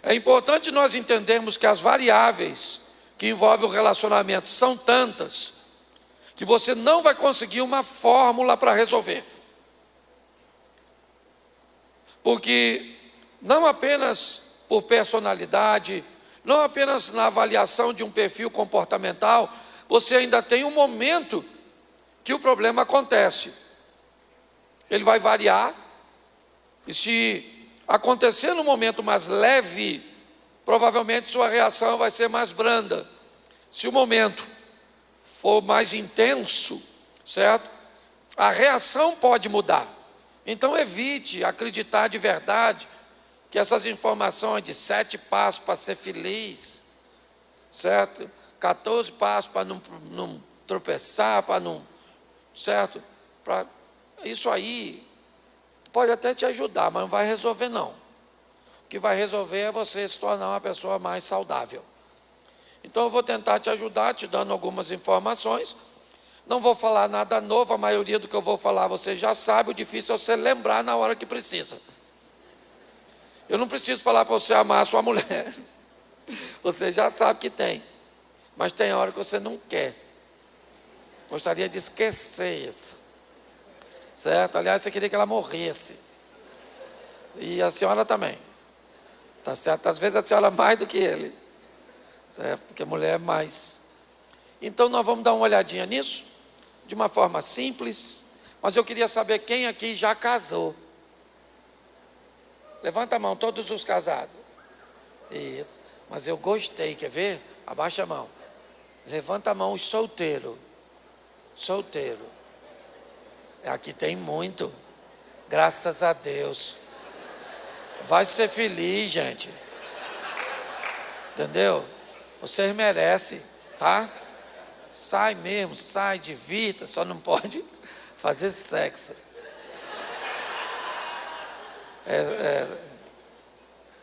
É importante nós entendermos que as variáveis que envolvem o relacionamento são tantas que você não vai conseguir uma fórmula para resolver. Porque não apenas por personalidade, não apenas na avaliação de um perfil comportamental, você ainda tem um momento que o problema acontece. Ele vai variar, e se acontecer no momento mais leve, provavelmente sua reação vai ser mais branda. Se o momento for mais intenso, certo? A reação pode mudar. Então evite acreditar de verdade que essas informações de 7 passos para ser feliz, certo? 14 passos para não tropeçar, para não, certo? Isso aí pode até te ajudar, mas não vai resolver não. O que vai resolver é você se tornar uma pessoa mais saudável. Então eu vou tentar te ajudar, te dando algumas informações. Não vou falar nada novo, a maioria do que eu vou falar você já sabe, o difícil é você lembrar na hora que precisa. Eu não preciso falar para você amar a sua mulher. Você já sabe que tem. Mas tem hora que você não quer. Gostaria de esquecer isso. Certo? Aliás, você queria que ela morresse. E a senhora também. Tá certo? Às vezes a senhora mais do que ele. Porque a mulher é mais. Então nós vamos dar uma olhadinha nisso, de uma forma simples. Mas eu queria saber quem aqui já casou. Levanta a mão, todos os casados. Isso. Mas eu gostei, quer ver? Abaixa a mão. Levanta a mão os solteiros. Solteiro. Aqui tem muito. Graças a Deus. Vai ser feliz, gente. Entendeu? Vocês merecem, tá? Sai mesmo, sai, divirta, só não pode fazer sexo.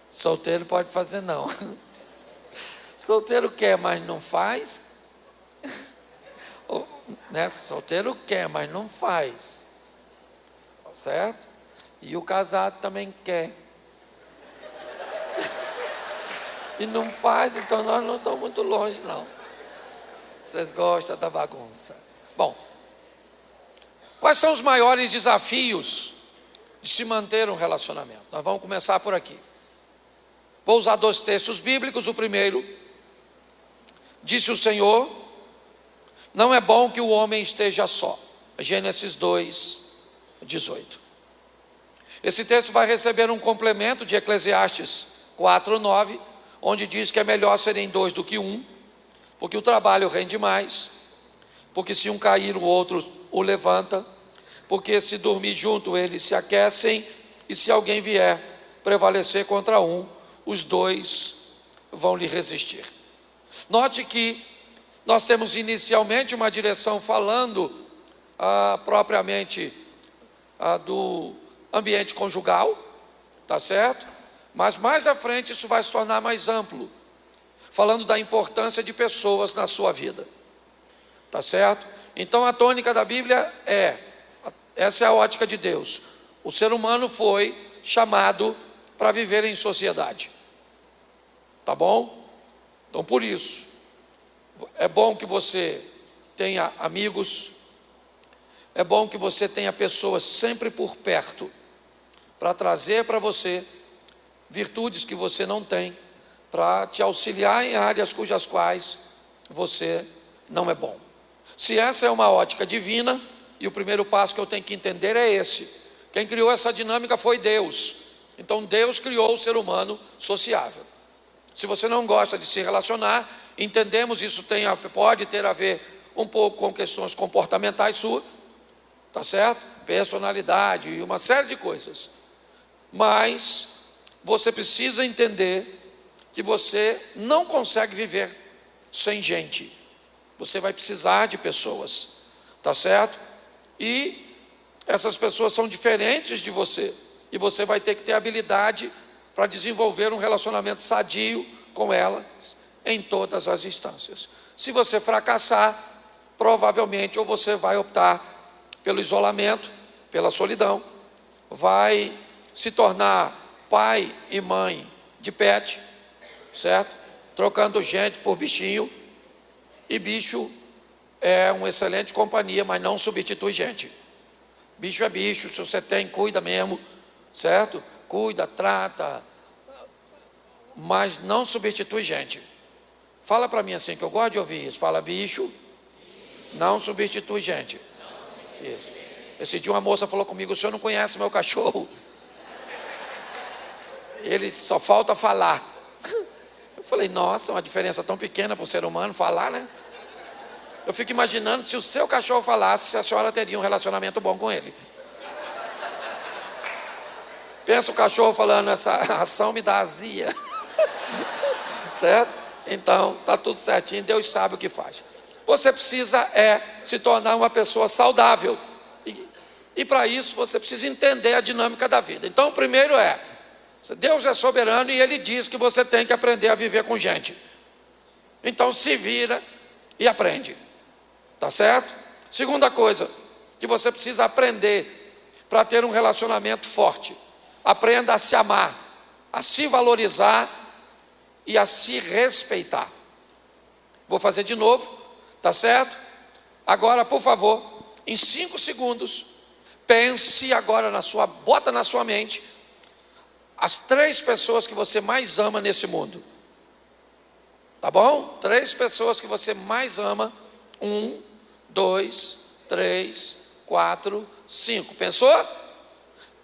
Solteiro pode fazer não. Solteiro quer, mas não faz. Né? Solteiro quer, mas não faz. Certo? E o casado também quer. E não faz, então nós não estamos muito longe não. Vocês gostam da bagunça. Bom, quais são os maiores desafios de se manter um relacionamento? Nós vamos começar por aqui. Vou usar 2 textos bíblicos. O primeiro, disse o Senhor, não é bom que o homem esteja só. Gênesis 2, 18. Esse texto vai receber um complemento de Eclesiastes 4, 9, onde diz que é melhor serem 2 do que 1, porque o trabalho rende mais, porque se um cair o outro o levanta, porque se dormir junto eles se aquecem, e se alguém vier prevalecer contra um, os 2 vão lhe resistir. Note que nós temos inicialmente uma direção falando propriamente do ambiente conjugal, tá certo? Mas mais à frente isso vai se tornar mais amplo, falando da importância de pessoas na sua vida, tá certo? Então a tônica da Bíblia essa é a ótica de Deus. O ser humano foi chamado para viver em sociedade, tá bom? Então por isso, é bom que você tenha amigos, é bom que você tenha pessoas sempre por perto, para trazer para você virtudes que você não tem, para te auxiliar em áreas cujas quais você não é bom. Se essa é uma ótica divina, e o primeiro passo que eu tenho que entender é esse: quem criou essa dinâmica foi Deus. Então Deus criou o ser humano sociável. Se você não gosta de se relacionar, entendemos isso pode ter a ver um pouco com questões comportamentais suas, tá certo? Personalidade e uma série de coisas. Mas você precisa entender que você não consegue viver sem gente. Você vai precisar de pessoas, tá certo? E essas pessoas são diferentes de você, e você vai ter que ter habilidade para desenvolver um relacionamento sadio com elas em todas as instâncias. Se você fracassar, provavelmente ou você vai optar pelo isolamento, pela solidão, vai se tornar pai e mãe de pet, certo? Trocando gente por bichinho. E bicho é uma excelente companhia, mas não substitui gente. Bicho é bicho, se você tem, cuida mesmo, certo? Cuida, trata, mas não substitui gente. Fala para mim assim, que eu gosto de ouvir isso. Fala, bicho, não substitui gente. Isso. Esse dia uma moça falou comigo, o senhor não conhece meu cachorro? Ele só falta falar. Eu falei, nossa, uma diferença tão pequena para o ser humano falar, né? Eu fico imaginando se o seu cachorro falasse, se a senhora teria um relacionamento bom com ele. Pensa o cachorro falando, essa ação me dá azia. Certo? Então, está tudo certinho, Deus sabe o que faz. Você precisa se tornar uma pessoa saudável. E para isso você precisa entender a dinâmica da vida. Então, o primeiro Deus é soberano e Ele diz que você tem que aprender a viver com gente. Então, se vira e aprende. Tá certo? Segunda coisa que você precisa aprender para ter um relacionamento forte. Aprenda a se amar, a se valorizar e a se respeitar. Vou fazer de novo, tá certo? Agora, por favor, em 5 segundos, pense agora bota na sua mente as 3 pessoas que você mais ama nesse mundo. Tá bom? 3 pessoas que você mais ama. 1, 2, 3, 4, 5. Pensou?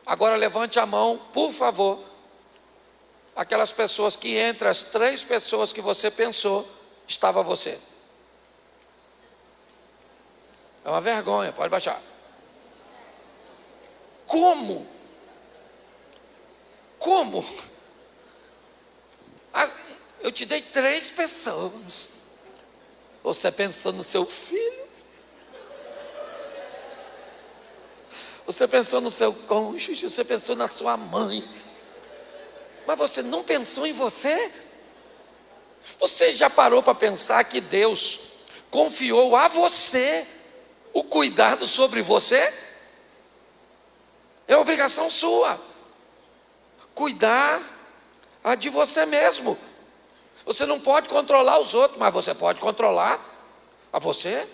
Agora levante a mão, por favor. Aquelas pessoas que entre as 3 pessoas que você pensou, estava você. É uma vergonha, pode baixar. Como? Eu te dei 3 pessoas. Você pensou no seu filho? Você pensou no seu cônjuge? Você pensou na sua mãe? Mas você não pensou em você? Você já parou para pensar que Deus confiou a você o cuidado sobre você? É obrigação sua cuidar de você mesmo. Você não pode controlar os outros, mas você pode controlar a você.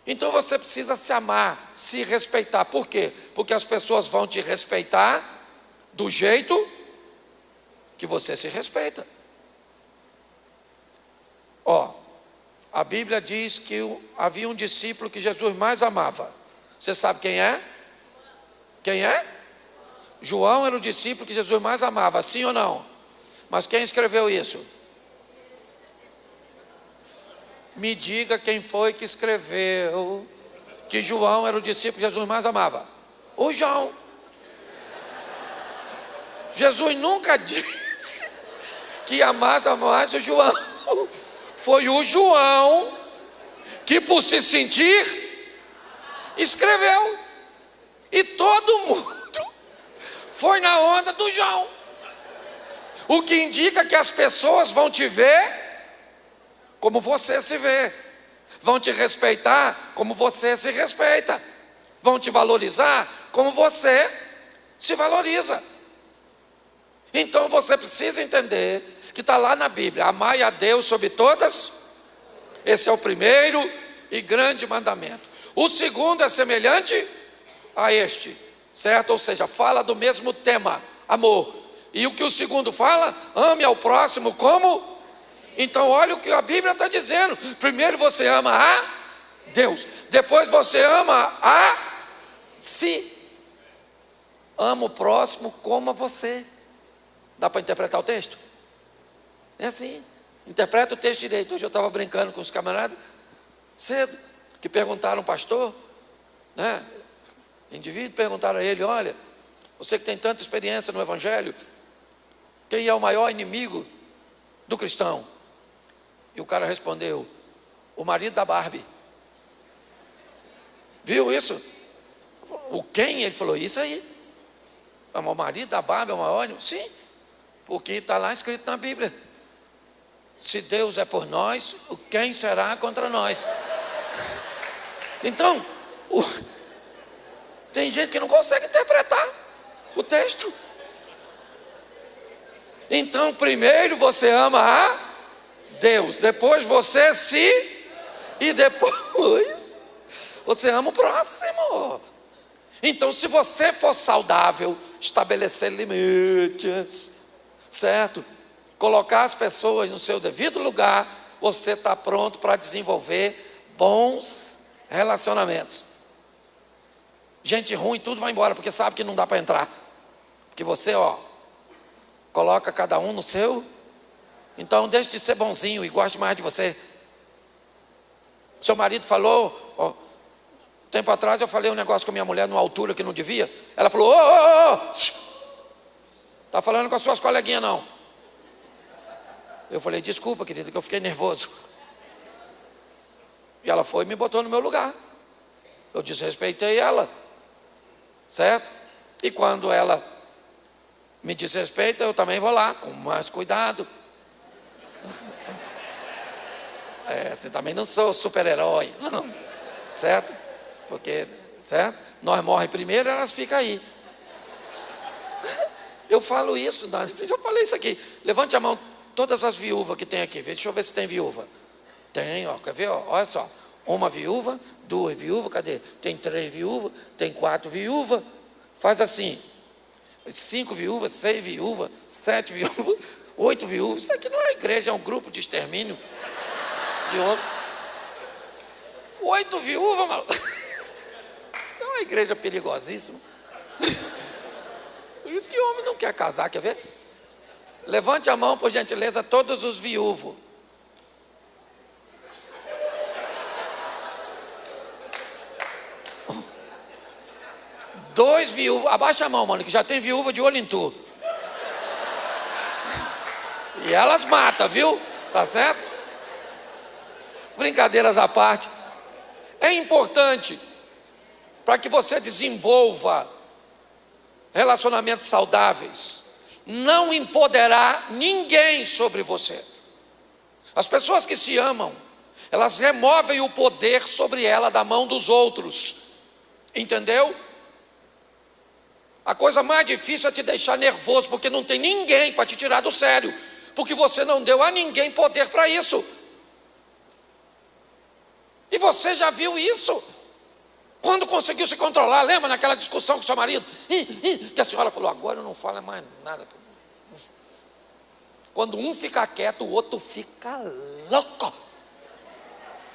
Então você precisa se amar, se respeitar. Por quê? Porque as pessoas vão te respeitar do jeito que você se respeita. A Bíblia diz que havia um discípulo que Jesus mais amava. Você sabe quem é? Quem é? João era o discípulo que Jesus mais amava, sim ou não? Mas quem escreveu isso? Me diga quem foi que escreveu que João era o discípulo que Jesus mais amava. O João. Jesus nunca disse que amava mais o João. Foi o João que, por se sentir, escreveu. E todo mundo foi na onda do João. O que indica que as pessoas vão te ver como você se vê, vão te respeitar como você se respeita, vão te valorizar como você se valoriza. Então você precisa entender que está lá na Bíblia: amai a Deus sobre todas. Esse é o primeiro e grande mandamento. O segundo é semelhante a este, certo? Ou seja, fala do mesmo tema, amor. E o que o segundo fala? Ame ao próximo como... Então olha o que a Bíblia está dizendo. Primeiro você ama a Deus, depois você ama a si. Ama o próximo como a você. Dá para interpretar o texto? É assim. Interpreta o texto direito. Hoje eu estava brincando com os camaradas cedo, que perguntaram, pastor, né? Indivíduo, perguntaram a ele: olha, você que tem tanta experiência no Evangelho, quem é o maior inimigo do cristão? E o cara respondeu: o marido da Barbie. Viu isso? O quem? Ele falou: isso aí. O marido da Barbie é o maior inimigo? Sim, porque está lá escrito na Bíblia: se Deus é por nós, quem será contra nós? Então, tem gente que não consegue interpretar o texto. Então, primeiro você ama a Deus, depois você e depois você ama o próximo. Então, se você for saudável, estabelecer limites, certo? Colocar as pessoas no seu devido lugar, você está pronto para desenvolver bons relacionamentos. Gente ruim, tudo vai embora, porque sabe que não dá para entrar. Porque você, coloca cada um no seu. Então, deixe de ser bonzinho e goste mais de você. Seu marido falou, tempo atrás eu falei um negócio com a minha mulher numa altura que não devia. Ela falou, está falando com as suas coleguinhas não. Eu falei, desculpa querida, que eu fiquei nervoso. E ela foi e me botou no meu lugar. Eu desrespeitei ela, certo? E quando ela me desrespeita, eu também vou lá, com mais cuidado. Você também não sou super-herói, não, certo? Porque, certo? Nós morremos primeiro, elas ficam aí. Eu falo isso, eu já falei isso aqui. Levante a mão, todas as viúvas que tem aqui. Deixa eu ver se tem viúva. Tem, quer ver? Olha só. Uma viúva, 2 viúvas, cadê? Tem 3 viúvas, tem 4 viúvas. Faz assim. 5 viúvas, 6 viúvas, 7 viúvas, 8 viúvas. Isso aqui não é igreja, é um grupo de extermínio de homem. 8 viúvas, maluco. Isso é uma igreja perigosíssima. Por isso que o homem não quer casar, quer ver? Levante a mão, por gentileza, todos os viúvos. Dois viúvos, abaixa a mão, mano, que já tem viúva de olho em tu. E elas matam, viu? Tá certo? Brincadeiras à parte. É importante para que você desenvolva relacionamentos saudáveis, não empoderar ninguém sobre você. As pessoas que se amam, elas removem o poder sobre ela da mão dos outros. Entendeu? A coisa mais difícil é te deixar nervoso, porque não tem ninguém para te tirar do sério, porque você não deu a ninguém poder para isso. E você já viu isso? Quando conseguiu se controlar, lembra naquela discussão com seu marido? Que a senhora falou, agora eu não falo mais nada. Quando um fica quieto, o outro fica louco.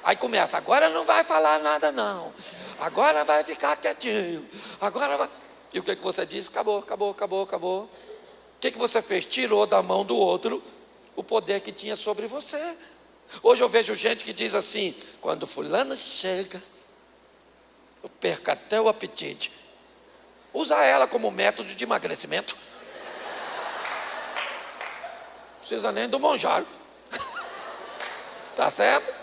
Aí começa, agora não vai falar nada não. Agora vai ficar quietinho. Agora vai... E o que você disse? Acabou. O que você fez? Tirou da mão do outro o poder que tinha sobre você. Hoje eu vejo gente que diz assim, quando fulano chega, eu perco até o apetite. Usa ela como método de emagrecimento. Não precisa nem do monjaro. Tá certo?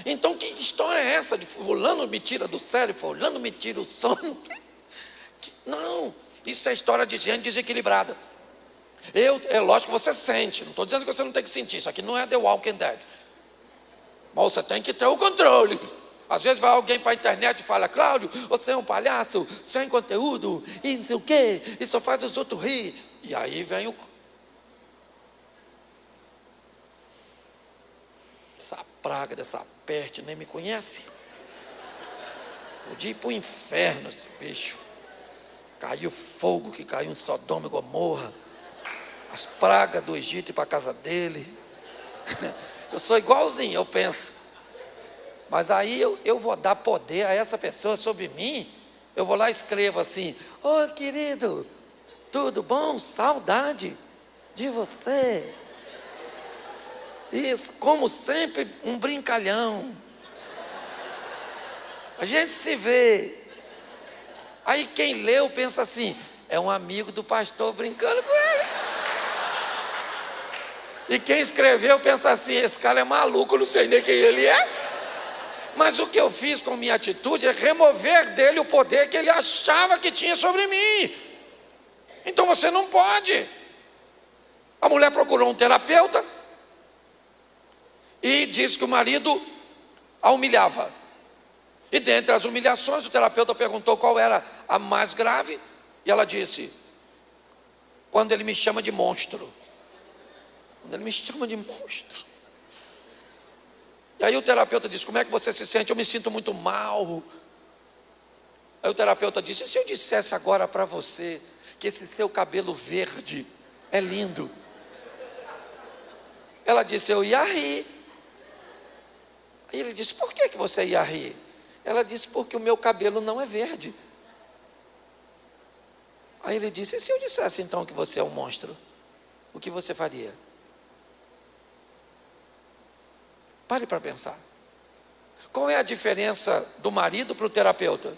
Então que história é essa de fulano me tira do sério, fulano me tira o sono? Não, isso é história de gente desequilibrada. É lógico que você sente, não estou dizendo que você não tem que sentir, isso aqui não é The Walking Dead. Mas você tem que ter o controle. Às vezes vai alguém para a internet e fala, Cláudio, você é um palhaço, sem conteúdo, e não sei o quê, e só faz os outros rir. E aí vem essa praga dessa peste, nem me conhece. Podia ir para o inferno esse bicho. Caiu fogo que caiu em Sodoma e Gomorra. As pragas do Egito e para a casa dele. Eu sou igualzinho, eu penso. Mas aí eu vou dar poder a essa pessoa sobre mim. Eu vou lá e escrevo assim, oi querido, tudo bom? Saudade de você. Isso, como sempre, um brincalhão. A gente se vê. Aí quem leu pensa assim, é um amigo do pastor brincando com ele. E quem escreveu pensa assim, esse cara é maluco, não sei nem quem ele é. Mas o que eu fiz com minha atitude é remover dele o poder que ele achava que tinha sobre mim. Então você não pode. A mulher procurou um terapeuta e disse que o marido a humilhava. E dentre as humilhações, o terapeuta perguntou qual era a mais grave. E ela disse, quando ele me chama de monstro. Quando ele me chama de monstro. E aí o terapeuta disse: como é que você se sente? Eu me sinto muito mal. Aí o terapeuta disse: e se eu dissesse agora para você que esse seu cabelo verde é lindo? Ela disse: eu ia rir. Aí ele disse: por que você ia rir? Ela disse: porque o meu cabelo não é verde. Aí ele disse: e se eu dissesse então que você é um monstro? O que você faria? Pare para pensar. Qual é a diferença do marido para o terapeuta?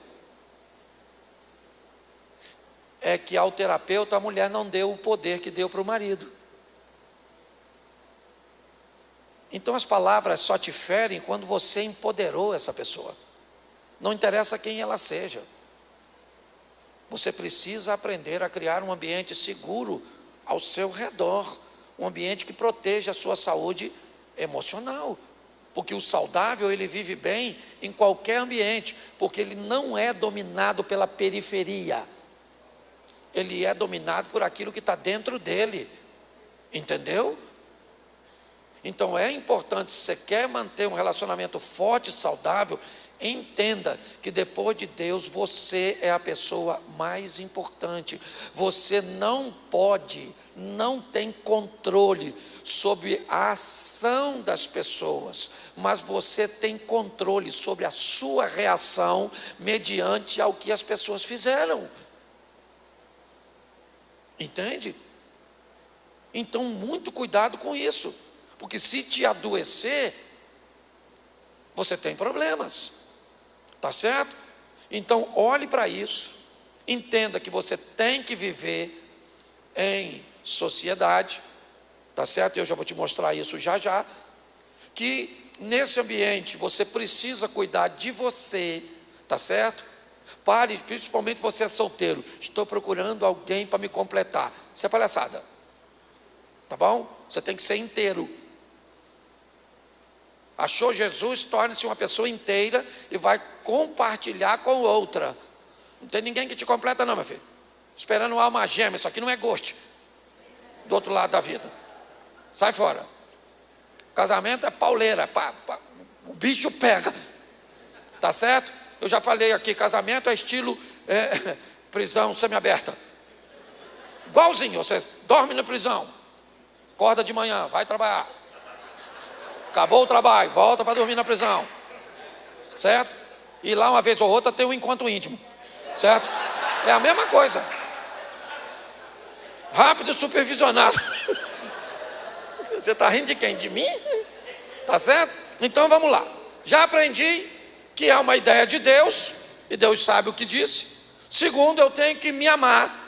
É que ao terapeuta a mulher não deu o poder que deu para o marido. Então as palavras só te ferem quando você empoderou essa pessoa. Não interessa quem ela seja. Você precisa aprender a criar um ambiente seguro ao seu redor. Um ambiente que proteja a sua saúde emocional. Porque o saudável, ele vive bem em qualquer ambiente. Porque ele não é dominado pela periferia. Ele é dominado por aquilo que está dentro dele. Entendeu? Então é importante, se você quer manter um relacionamento forte e saudável, entenda que depois de Deus, você é a pessoa mais importante. Você não tem controle sobre a ação das pessoas, mas você tem controle sobre a sua reação mediante ao que as pessoas fizeram. Entende? Então, muito cuidado com isso. Porque se te adoecer, você tem problemas. Tá certo? Então, olhe para isso. Entenda que você tem que viver em sociedade. Tá certo? Eu já vou te mostrar isso já já. Que nesse ambiente você precisa cuidar de você. Tá certo? Pare, principalmente você é solteiro. Estou procurando alguém para me completar. Isso é palhaçada. Tá bom? Você tem que ser inteiro. Achou Jesus, torne-se uma pessoa inteira e vai compartilhar com outra. Não tem ninguém que te completa não, meu filho. Esperando uma alma gêmea, isso aqui não é gosto. Do outro lado da vida. Sai fora. Casamento é pauleira. O bicho pega. Tá certo? Eu já falei aqui, casamento é estilo prisão semiaberta. Igualzinho, você dorme na prisão. Acorda de manhã, vai trabalhar. Acabou o trabalho, volta para dormir na prisão. Certo? E lá uma vez ou outra tem um encontro íntimo. Certo? É a mesma coisa. Rápido e supervisionado. Você está rindo de quem? De mim? Tá certo? Então vamos lá. Já aprendi que é uma ideia de Deus, e Deus sabe o que disse. Segundo, eu tenho que me amar.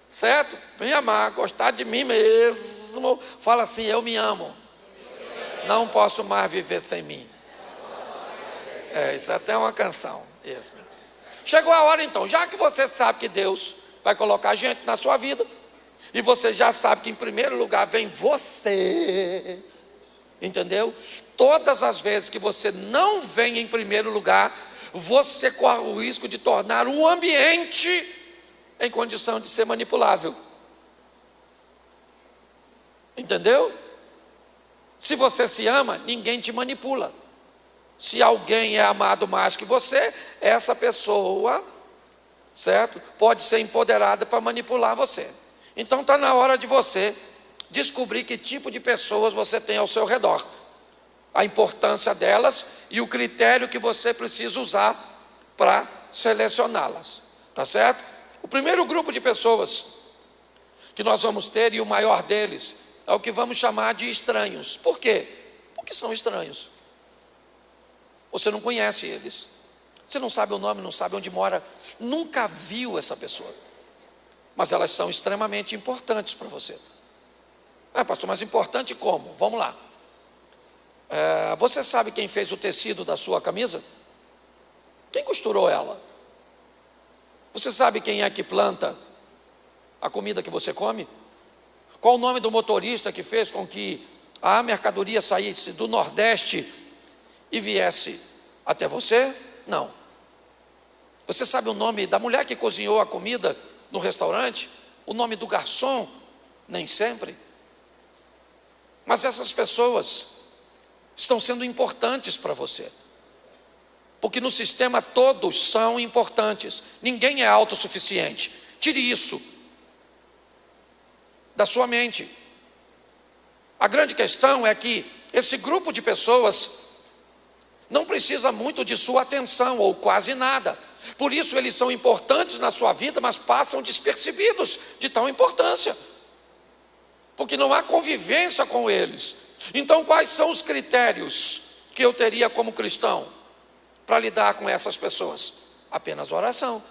Certo? Me amar, gostar de mim mesmo. Fala assim: eu me amo. Não posso mais viver sem mim. Isso é até uma canção. Isso. Chegou a hora então, já que você sabe que Deus vai colocar gente na sua vida, e você já sabe que em primeiro lugar vem você, entendeu? Todas as vezes que você não vem em primeiro lugar, você corre o risco de tornar um ambiente em condição de ser manipulável. Entendeu? Se você se ama, ninguém te manipula. Se alguém é amado mais que você, essa pessoa, certo? Pode ser empoderada para manipular você. Então está na hora de você descobrir que tipo de pessoas você tem ao seu redor. A importância delas e o critério que você precisa usar para selecioná-las. Tá certo? O primeiro grupo de pessoas que nós vamos ter, e o maior deles, é o que vamos chamar de estranhos. Por quê? Porque são estranhos. Você não conhece eles. Você não sabe o nome, não sabe onde mora. Nunca viu essa pessoa. Mas elas são extremamente importantes para você. Pastor, mas importante como? Vamos lá. Você sabe quem fez o tecido da sua camisa? Quem costurou ela? Você sabe quem é que planta a comida que você come? Qual o nome do motorista que fez com que a mercadoria saísse do Nordeste e viesse até você? Não. Você sabe o nome da mulher que cozinhou a comida no restaurante? O nome do garçom? Nem sempre. Mas essas pessoas estão sendo importantes para você. Porque no sistema todos são importantes. Ninguém é autossuficiente. Tire isso da sua mente. A grande questão é que esse grupo de pessoas não precisa muito de sua atenção, ou quase nada. Por isso eles são importantes na sua vida, mas passam despercebidos de tal importância. Porque não há convivência com eles. Então quais são os critérios que eu teria como cristão para lidar com essas pessoas? Apenas oração.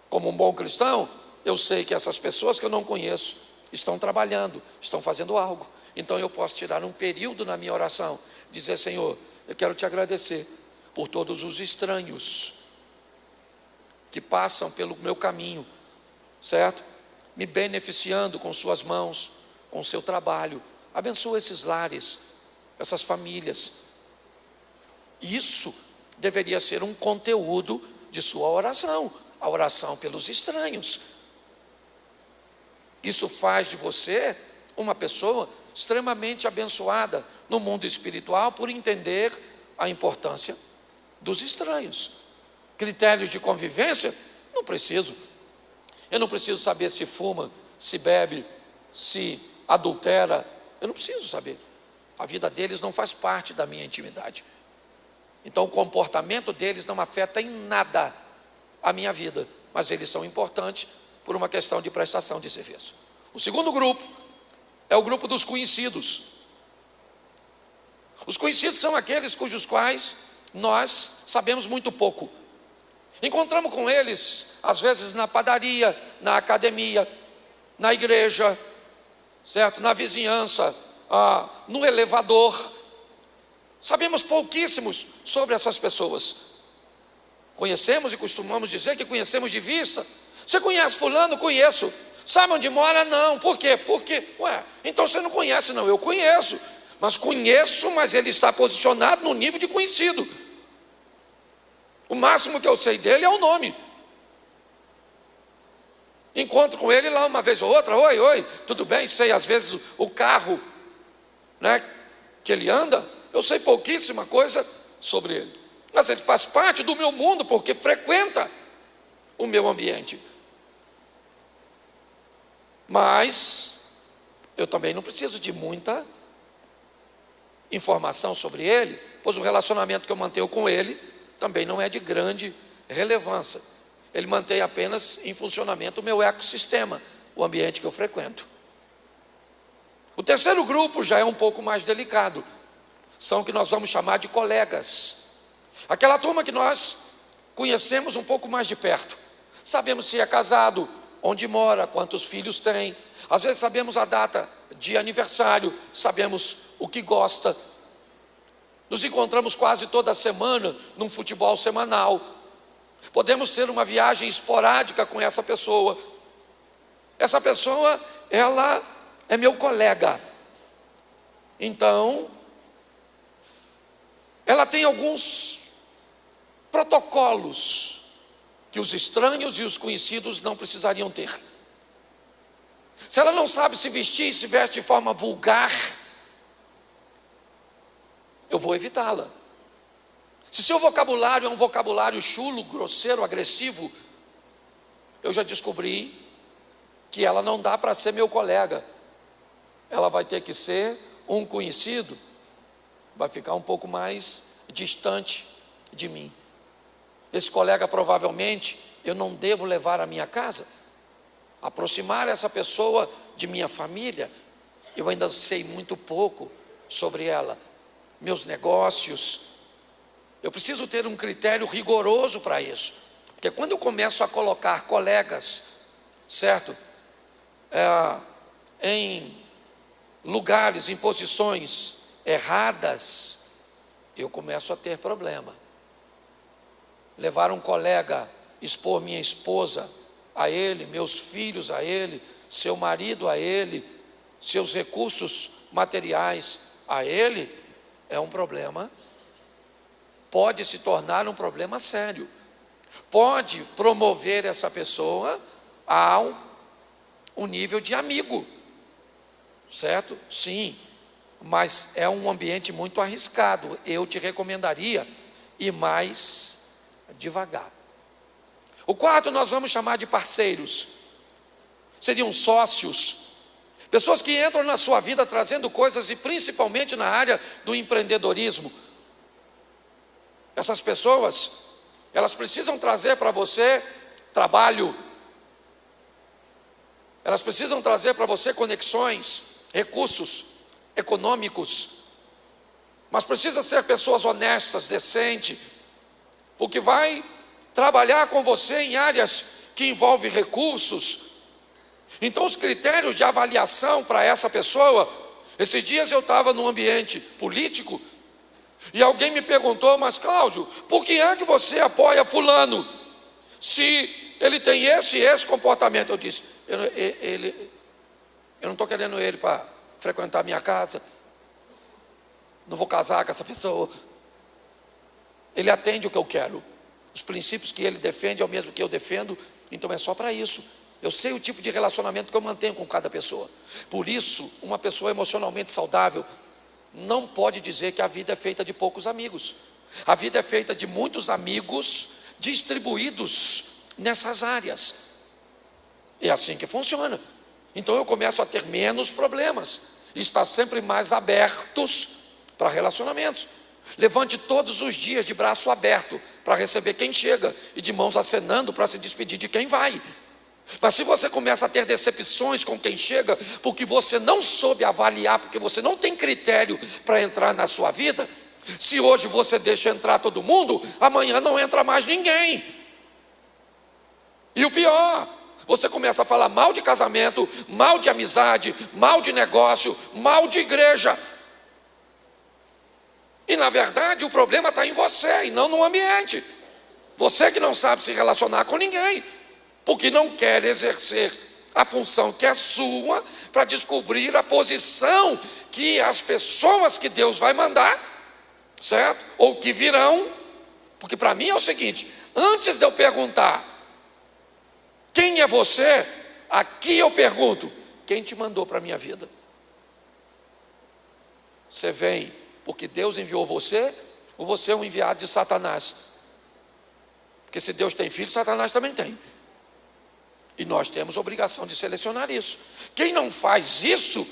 Como um bom cristão, eu sei que essas pessoas que eu não conheço estão trabalhando, estão fazendo algo. Então eu posso tirar um período na minha oração, dizer: Senhor, eu quero te agradecer por todos os estranhos que passam pelo meu caminho, certo? Me beneficiando com suas mãos, com seu trabalho. Abençoa esses lares, essas famílias. Isso deveria ser um conteúdo de sua oração, a oração pelos estranhos. Isso faz de você uma pessoa extremamente abençoada no mundo espiritual, por entender a importância dos estranhos. Critérios de convivência? Não preciso. Eu não preciso saber se fuma, se bebe, se adultera. Eu não preciso saber. A vida deles não faz parte da minha intimidade. Então o comportamento deles não afeta em nada a minha vida, mas eles são importantes por uma questão de prestação de serviço. O segundo grupo é o grupo dos conhecidos. Os conhecidos são aqueles cujos quais nós sabemos muito pouco. Encontramos com eles, às vezes, na padaria, na academia, na igreja, certo? Na vizinhança, no elevador. Sabemos pouquíssimos sobre essas pessoas. Conhecemos e costumamos dizer que conhecemos de vista. Você conhece fulano? Conheço. Sabe onde mora? Não. Por quê? Porque, então você não conhece. Não, eu conheço. Mas ele está posicionado no nível de conhecido. O máximo que eu sei dele é o nome. Encontro com ele lá uma vez ou outra: oi, tudo bem? Sei às vezes o carro, né, que ele anda. Eu sei pouquíssima coisa sobre ele, mas ele faz parte do meu mundo, porque frequenta o meu ambiente. Mas eu também não preciso de muita informação sobre ele, pois o relacionamento que eu mantenho com ele também não é de grande relevância. Ele mantém apenas em funcionamento o meu ecossistema, o ambiente que eu frequento. O terceiro grupo já é um pouco mais delicado. São o que nós vamos chamar de colegas. Aquela turma que nós conhecemos um pouco mais de perto. Sabemos se é casado, onde mora, quantos filhos tem. Às vezes sabemos a data de aniversário, sabemos o que gosta. Nos encontramos quase toda semana num futebol semanal. Podemos ter uma viagem esporádica com essa pessoa. Essa pessoa, ela é meu colega. Então, ela tem alguns protocolos que os estranhos e os conhecidos não precisariam ter. Se ela não sabe se vestir, se veste de forma vulgar, eu vou evitá-la. Se seu vocabulário é um vocabulário chulo, grosseiro, agressivo, eu já descobri que ela não dá para ser meu colega. Ela vai ter que ser um conhecido, vai ficar um pouco mais distante de mim. Esse colega provavelmente eu não devo levar à minha casa, aproximar essa pessoa de minha família. Eu ainda sei muito pouco sobre ela, meus negócios. Eu preciso ter um critério rigoroso para isso, porque quando eu começo a colocar colegas, certo, em lugares, em posições erradas, eu começo a ter problema. Levar um colega, expor minha esposa a ele, meus filhos a ele, seu marido a ele, seus recursos materiais a ele, é um problema. Pode se tornar um problema sério. Pode promover essa pessoa a um nível de amigo, certo? Sim, mas é um ambiente muito arriscado. Eu te recomendaria ir mais devagar. O quarto nós vamos chamar de parceiros. Seriam sócios, pessoas que entram na sua vida trazendo coisas, e principalmente na área do empreendedorismo. Essas pessoas, elas precisam trazer para você trabalho, elas precisam trazer para você conexões, recursos econômicos, mas precisam ser pessoas honestas, decentes, porque vai trabalhar com você em áreas que envolvem recursos. Então os critérios de avaliação para essa pessoa, esses dias eu estava num ambiente político, e alguém me perguntou: mas Cláudio, por que é que você apoia fulano, se ele tem esse e esse comportamento? Eu disse, eu não estou querendo ele para frequentar a minha casa, não vou casar com essa pessoa. Ele atende o que eu quero, os princípios que ele defende é o mesmo que eu defendo, então é só para isso. Eu sei o tipo de relacionamento que eu mantenho com cada pessoa. Por isso, uma pessoa emocionalmente saudável não pode dizer que a vida é feita de poucos amigos. A vida é feita de muitos amigos distribuídos nessas áreas. É assim que funciona. Então eu começo a ter menos problemas, e estar sempre mais abertos para relacionamentos. Levante todos os dias de braço aberto para receber quem chega, e de mãos acenando para se despedir de quem vai. Mas se você começa a ter decepções com quem chega, porque você não soube avaliar, porque você não tem critério para entrar na sua vida, se hoje você deixa entrar todo mundo, amanhã não entra mais ninguém. E o pior, você começa a falar mal de casamento, mal de amizade, mal de negócio, mal de igreja. E na verdade o problema está em você e não no ambiente. Você que não sabe se relacionar com ninguém, porque não quer exercer a função que é sua, para descobrir a posição que as pessoas que Deus vai mandar, certo? Ou que virão. Porque para mim é o seguinte: antes de eu perguntar quem é você, aqui eu pergunto: quem te mandou para a minha vida? Você vem porque Deus enviou você, ou você é um enviado de Satanás? Porque se Deus tem filho, Satanás também tem. E nós temos obrigação de selecionar isso. Quem não faz isso,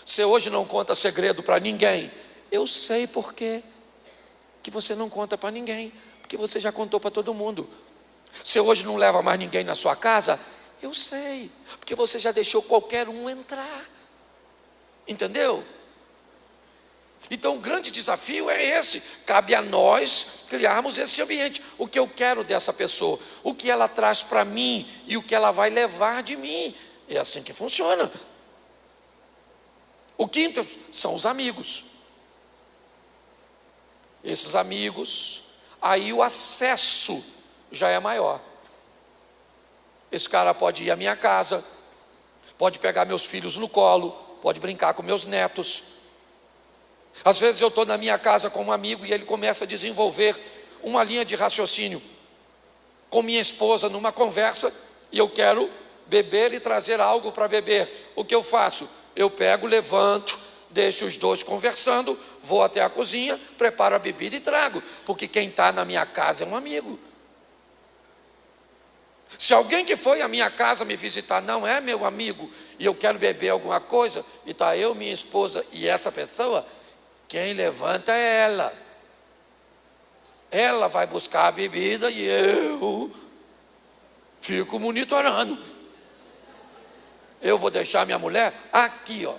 você hoje não conta segredo para ninguém. Eu sei por quê que você não conta para ninguém, porque você já contou para todo mundo. Você hoje não leva mais ninguém na sua casa, eu sei, porque você já deixou qualquer um entrar. Entendeu? Então o grande desafio é esse. Cabe a nós criarmos esse ambiente. O que eu quero dessa pessoa, o que ela traz para mim e o que ela vai levar de mim. É assim que funciona. O quinto são os amigos. Esses amigos, aí o acesso já é maior. Esse cara pode ir à minha casa, pode pegar meus filhos no colo, pode brincar com meus netos. Às vezes eu estou na minha casa com um amigo e ele começa a desenvolver uma linha de raciocínio com minha esposa numa conversa, e eu quero beber e trazer algo para beber. O que eu faço? Eu pego, levanto, deixo os dois conversando, vou até a cozinha, preparo a bebida e trago, porque quem está na minha casa é um amigo. Se alguém que foi à minha casa me visitar não é meu amigo, e eu quero beber alguma coisa, e está eu, minha esposa e essa pessoa, quem levanta é ela. Ela vai buscar a bebida e eu fico monitorando. Eu vou deixar minha mulher aqui, ó.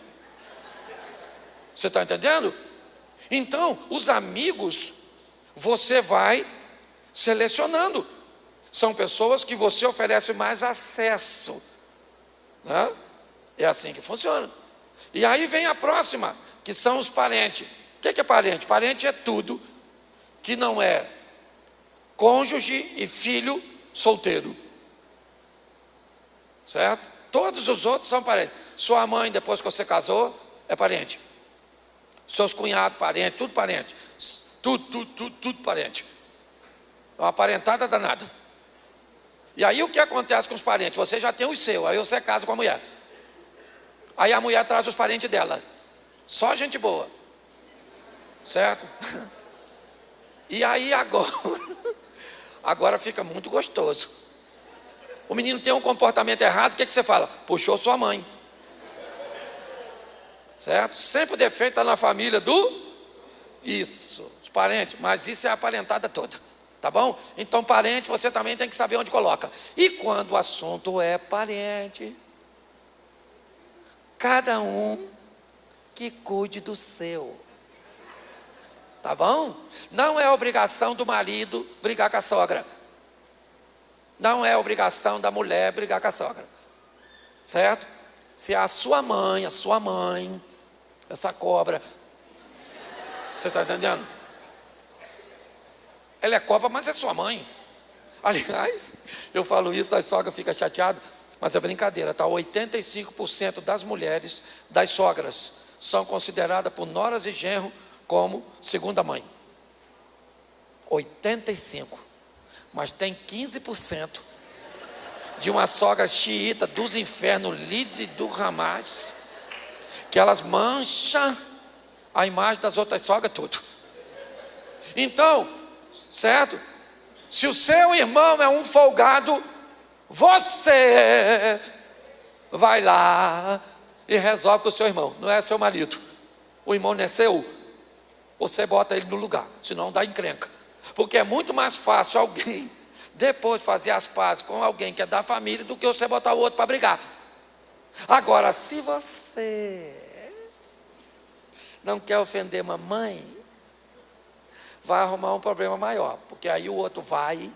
Você está entendendo? Então, os amigos, você vai selecionando. São pessoas que você oferece mais acesso, né? É assim que funciona. E aí vem a próxima, que são os parentes. O que é parente? Parente é tudo que não é cônjuge e filho solteiro, certo? Todos os outros são parentes. Sua mãe, depois que você casou, é parente. Seus cunhados, parente, tudo parente. Tudo parente. É uma parentada danada. E aí o que acontece com os parentes? Você já tem os seus, aí você casa com a mulher. Aí a mulher traz os parentes dela. Só gente boa. Certo? E aí agora fica muito gostoso. O menino tem um comportamento errado, o que você fala? Puxou sua mãe. Certo? Sempre o defeito está na família Isso, os parentes, mas isso é a parentada toda. Tá bom? Então parente você também tem que saber onde coloca. E quando o assunto é parente, cada um que cuide do seu. Tá bom? Não é obrigação do marido brigar com a sogra. Não é obrigação da mulher brigar com a sogra. Certo? Se a sua mãe, essa cobra, você está entendendo? Ela é cobra, mas é sua mãe. Aliás, eu falo isso, a sogra fica chateada, mas é brincadeira, tá? 85% das mulheres, das sogras, são consideradas por noras e genro como segunda mãe. 85%. Mas tem 15% de uma sogra xiita dos infernos, líder do Hamas, que elas mancham a imagem das outras sogras tudo. Então, certo? Se o seu irmão é um folgado, você vai lá e resolve com o seu irmão. Não é seu marido. O irmão não é seu. Você bota ele no lugar, senão dá encrenca. Porque é muito mais fácil alguém depois fazer as pazes com alguém que é da família do que você botar o outro para brigar. Agora, se você não quer ofender mamãe, vai arrumar um problema maior, porque aí o outro vai,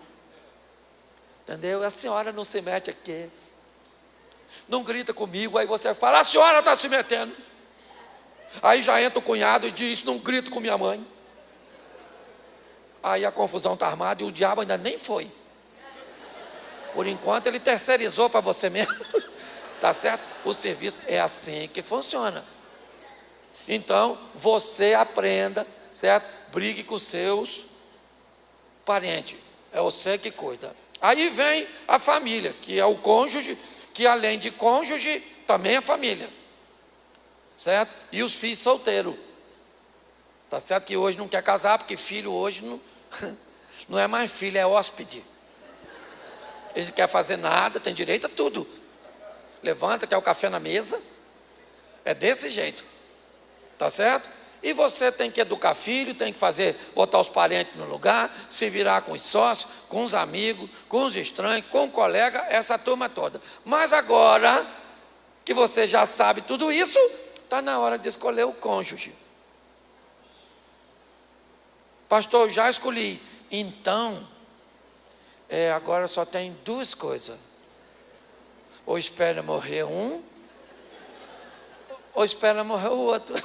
entendeu? A senhora não se mete aqui, não grita comigo, aí você fala, a senhora está se metendo. Aí já entra o cunhado e diz, não grito com minha mãe. Aí a confusão está armada e o diabo ainda nem foi. Por enquanto ele terceirizou para você mesmo. Tá certo? O serviço é assim que funciona. Então, você aprenda, certo? Brigue com seus parentes. É você que cuida. Aí vem a família, que é o cônjuge, que além de cônjuge, também é família. Certo? E os filhos solteiros. Tá certo que hoje não quer casar, porque filho hoje não é mais filho, é hóspede. Ele não quer fazer nada, tem direito a tudo. Levanta, quer o café na mesa. É desse jeito. Tá certo? E você tem que educar filho, tem que botar os parentes no lugar, se virar com os sócios, com os amigos, com os estranhos, com o colega, essa turma toda. Mas agora que você já sabe tudo isso, está na hora de escolher o cônjuge. Pastor, eu já escolhi. Então, agora só tem duas coisas. Ou espera morrer um, ou espera morrer o outro.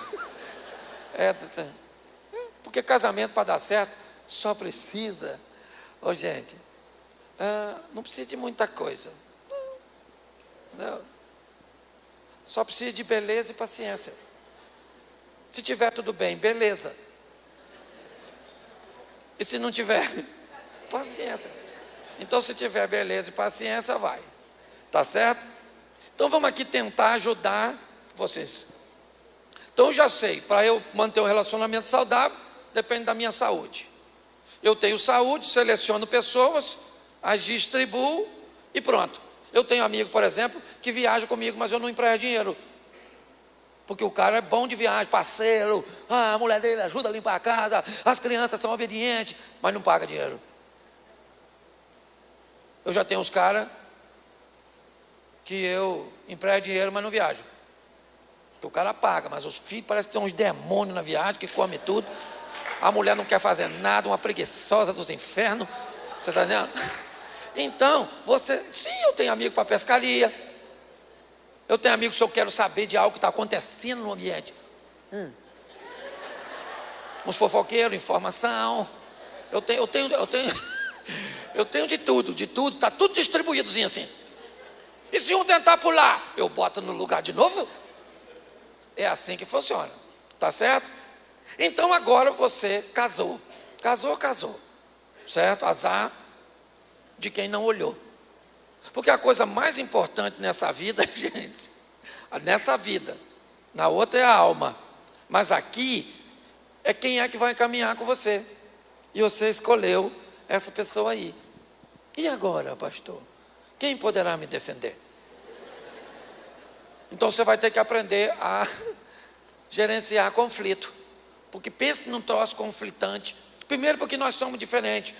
Porque casamento para dar certo só precisa, gente, não precisa de muita coisa. Não. Só precisa de beleza e paciência. Se tiver tudo bem, beleza. E se não tiver, paciência. Então, se tiver beleza e paciência, vai. Tá certo? Então, vamos aqui tentar ajudar vocês. Então, eu já sei, para eu manter um relacionamento saudável, depende da minha saúde. Eu tenho saúde, seleciono pessoas, as distribuo e pronto. Eu tenho amigo, por exemplo, que viaja comigo, mas eu não empresto dinheiro. Porque o cara é bom de viagem, parceiro, a mulher dele ajuda a limpar a casa, as crianças são obedientes, mas não paga dinheiro. Eu já tenho uns caras que eu empresto dinheiro, mas não viajo. O cara paga, mas os filhos parecem que tem uns demônios na viagem, que come tudo. A mulher não quer fazer nada, uma preguiçosa dos infernos. Você está entendendo? Então, sim, eu tenho amigo para pescaria. Eu tenho amigo se eu quero saber de algo que está acontecendo no ambiente. Uns fofoqueiros, informação. Eu tenho de tudo, está tudo distribuídozinho assim. E se um tentar pular, eu boto no lugar de novo? É assim que funciona, tá certo? Então agora você casou, certo? Azar de quem não olhou. Porque a coisa mais importante nessa vida, gente, nessa vida, na outra é a alma, mas aqui é quem é que vai caminhar com você. E você escolheu essa pessoa aí. E agora, pastor? Quem poderá me defender? Então você vai ter que aprender a gerenciar conflito. Porque pense num troço conflitante. Primeiro porque nós somos diferentes.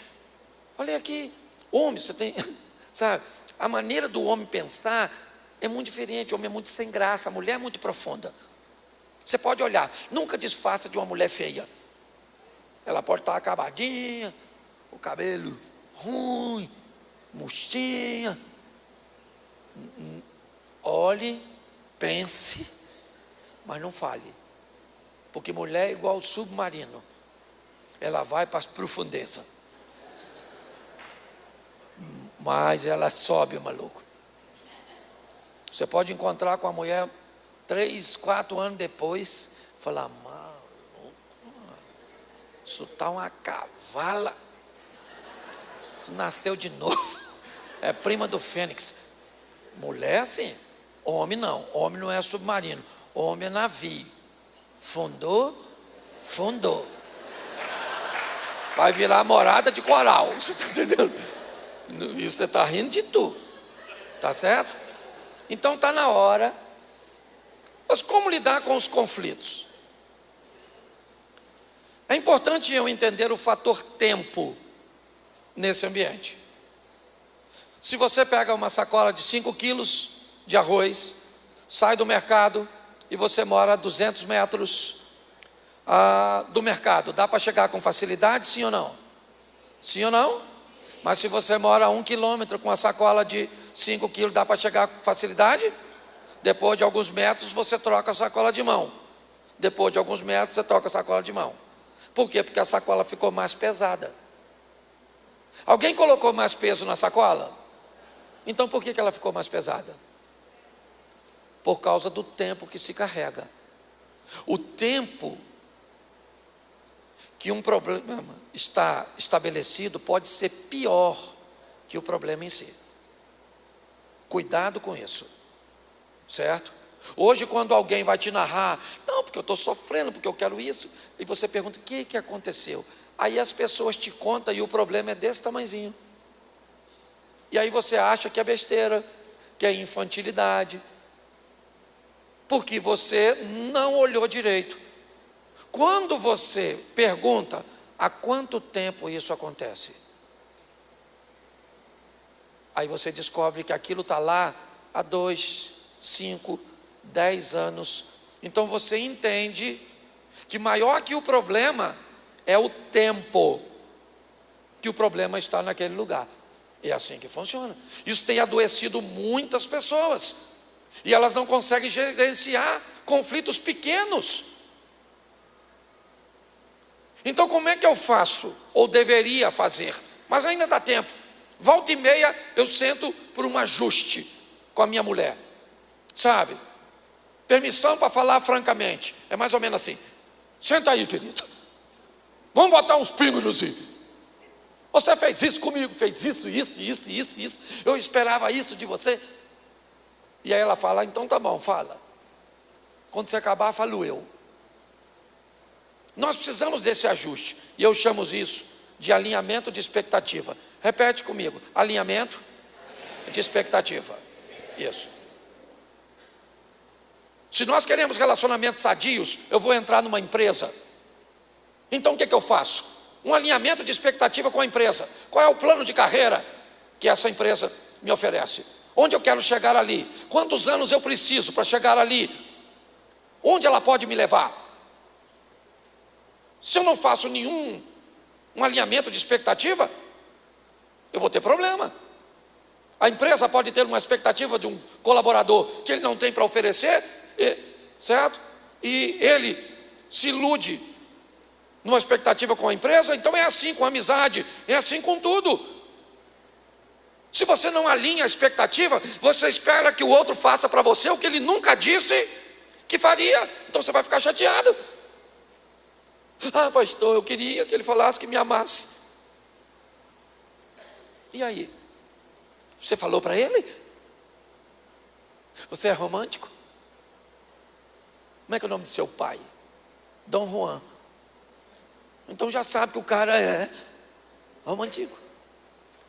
Olha aqui, homem, você tem, sabe, a maneira do homem pensar é muito diferente. O homem é muito sem graça, a mulher é muito profunda. Você pode olhar, nunca disfarça de uma mulher feia. Ela pode estar acabadinha, o cabelo ruim, murchinha. Olhe, pense, mas não fale. Porque mulher é igual ao submarino. Ela vai para as profundezas. Mas ela sobe, maluco. Você pode encontrar com a mulher 3, 4 anos depois, falar, maluco, isso está uma cavala. Isso nasceu de novo. É prima do Fênix. Mulher sim, homem não. Homem não é submarino, homem é navio. Fundou, fundou. Vai virar morada de coral. Você está entendendo? E você está rindo de tu. Tá certo? Então está na hora. Mas como lidar com os conflitos? É importante eu entender o fator tempo nesse ambiente. Se você pega uma sacola de 5 quilos de arroz, sai do mercado e você mora a 200 metros do mercado, dá para chegar com facilidade, sim ou não? Sim ou não? Mas se você mora a 1 quilômetro com uma sacola de 5 quilos, dá para chegar com facilidade? Depois de alguns metros você troca a sacola de mão. Depois de alguns metros você troca a sacola de mão. Por quê? Porque a sacola ficou mais pesada. Alguém colocou mais peso na sacola? Então por que ela ficou mais pesada? Por causa do tempo que se carrega. O tempo que um problema está estabelecido pode ser pior que o problema em si. Cuidado com isso, certo? Hoje quando alguém vai te narrar, não, porque eu estou sofrendo, porque eu quero isso, e você pergunta, o que aconteceu? Aí as pessoas te contam e o problema é desse tamanhozinho. E aí você acha que é besteira, que é infantilidade, porque você não olhou direito. Quando você pergunta, há quanto tempo isso acontece? Aí você descobre que aquilo está lá há 2, 5, 10 anos. Então você entende que maior que o problema é o tempo que o problema está naquele lugar. É assim que funciona. Isso tem adoecido muitas pessoas. E elas não conseguem gerenciar conflitos pequenos. Então como é que eu faço? Ou deveria fazer? Mas ainda dá tempo. Volta e meia eu sento por um ajuste com a minha mulher. Sabe? Permissão para falar francamente. É mais ou menos assim. Senta aí, querido. Vamos botar uns pingos nos i. Você fez isso comigo, fez isso. Eu esperava isso de você. E aí ela fala, então tá bom, fala. Quando você acabar, falo eu. Nós precisamos desse ajuste. E eu chamo isso de alinhamento de expectativa. Repete comigo. Alinhamento de expectativa. Isso. Se nós queremos relacionamentos sadios, eu vou entrar numa empresa. Então o que eu faço? Um alinhamento de expectativa com a empresa. Qual é o plano de carreira que essa empresa me oferece? Onde eu quero chegar ali? Quantos anos eu preciso para chegar ali? Onde ela pode me levar? Se eu não faço nenhum alinhamento de expectativa, eu vou ter problema. A empresa pode ter uma expectativa de um colaborador que ele não tem para oferecer, certo? E ele se ilude numa expectativa com a empresa. Então é assim com a amizade, é assim com tudo. Se você não alinha a expectativa, você espera que o outro faça para você o que ele nunca disse que faria. Então você vai ficar chateado. Ah, pastor, eu queria que ele falasse que me amasse. E aí? Você falou para ele? Você é romântico? Como é que é o nome do seu pai? Dom Juan. Então já sabe que o cara é romântico.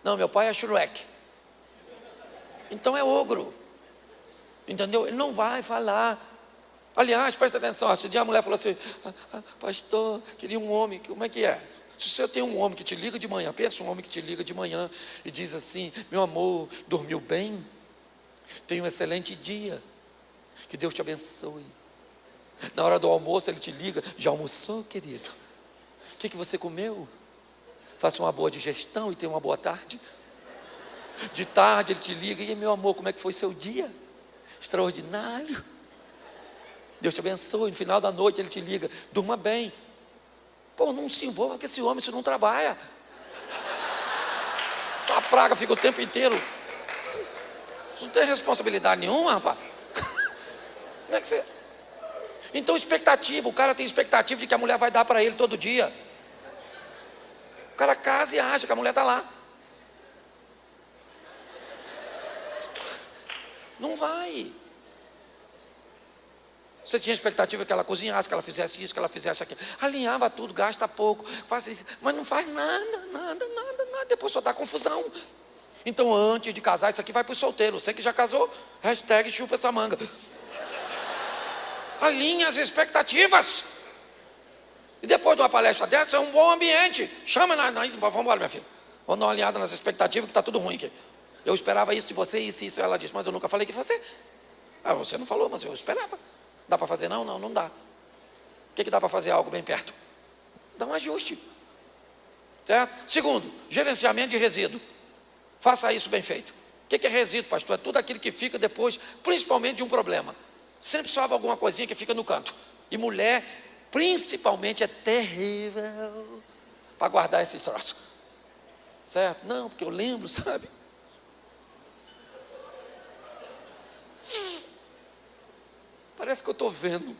Não, meu pai é Shrek. Então é ogro. Entendeu? Ele não vai falar. Aliás, presta atenção, esse dia a mulher falou assim: pastor, queria um homem. Como é que é? Se você tem um homem que te liga de manhã, pensa um homem que te liga de manhã e diz assim: meu amor, dormiu bem? Tenha um excelente dia, que Deus te abençoe. Na hora do almoço ele te liga: já almoçou, querido? O que você comeu? Faça uma boa digestão e tenha uma boa tarde. De tarde ele te liga: e meu amor, como é que foi seu dia? Extraordinário, Deus te abençoe. No final da noite ele te liga: durma bem. Pô, não se envolva com esse homem, isso não trabalha. Essa praga fica o tempo inteiro. Você não tem responsabilidade nenhuma, rapaz. Como é que você... Então expectativa, o cara tem expectativa de que a mulher vai dar para ele todo dia. O cara casa e acha que a mulher está lá. Não vai. Você tinha expectativa que ela cozinhasse, que ela fizesse isso, que ela fizesse aquilo. Alinhava tudo, gasta pouco, faz isso, mas não faz nada. Depois só dá confusão. Então antes de casar, isso aqui vai para o solteiro. Você que já casou, hashtag chupa essa manga. Alinha as expectativas. E depois de uma palestra dessa, é um bom ambiente. Chama, vamos embora, minha filha. Vamos dar uma alinhada nas expectativas, que está tudo ruim aqui. Eu esperava isso de você, isso. Ela disse: mas eu nunca falei que você. Ah, você não falou, mas eu esperava. Dá para fazer? Não dá. O que dá para fazer algo bem perto? Dá um ajuste. Certo? Segundo, gerenciamento de resíduo. Faça isso bem feito. O que é resíduo, pastor? É tudo aquilo que fica depois, principalmente de um problema. Sempre sobra alguma coisinha que fica no canto. E mulher, principalmente, é terrível para guardar esses troços. Certo? Não, porque eu lembro, sabe? Parece que eu estou vendo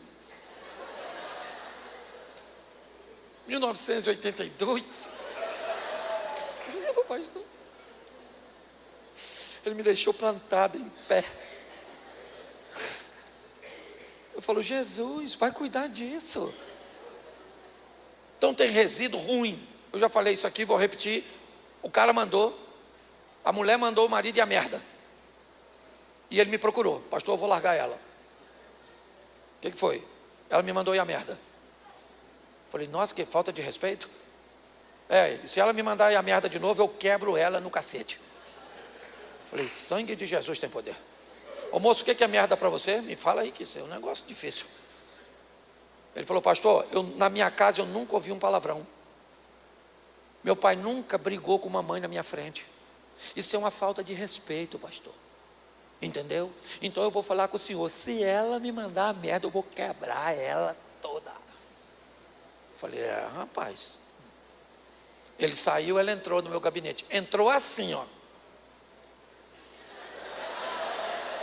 1982. Lembra, pastor? Ele me deixou plantado em pé. Eu falo: Jesus, vai cuidar disso. Então tem resíduo ruim. Eu já falei isso aqui, vou repetir. O cara mandou, a mulher mandou o marido e a merda. E ele me procurou: pastor, eu vou largar ela. O que foi? Ela me mandou ir a merda. Falei: nossa, que falta de respeito. E se ela me mandar ir a merda de novo, eu quebro ela no cacete. Falei: sangue de Jesus tem poder. Ô moço, o que é merda para você? Me fala aí, que isso é um negócio difícil. Ele falou: pastor, na minha casa eu nunca ouvi um palavrão. Meu pai nunca brigou com uma mãe na minha frente. Isso é uma falta de respeito, pastor. Entendeu? Então eu vou falar com o senhor: se ela me mandar a merda, eu vou quebrar ela toda. Falei: rapaz. Ele saiu, ela entrou no meu gabinete. Entrou assim, ó.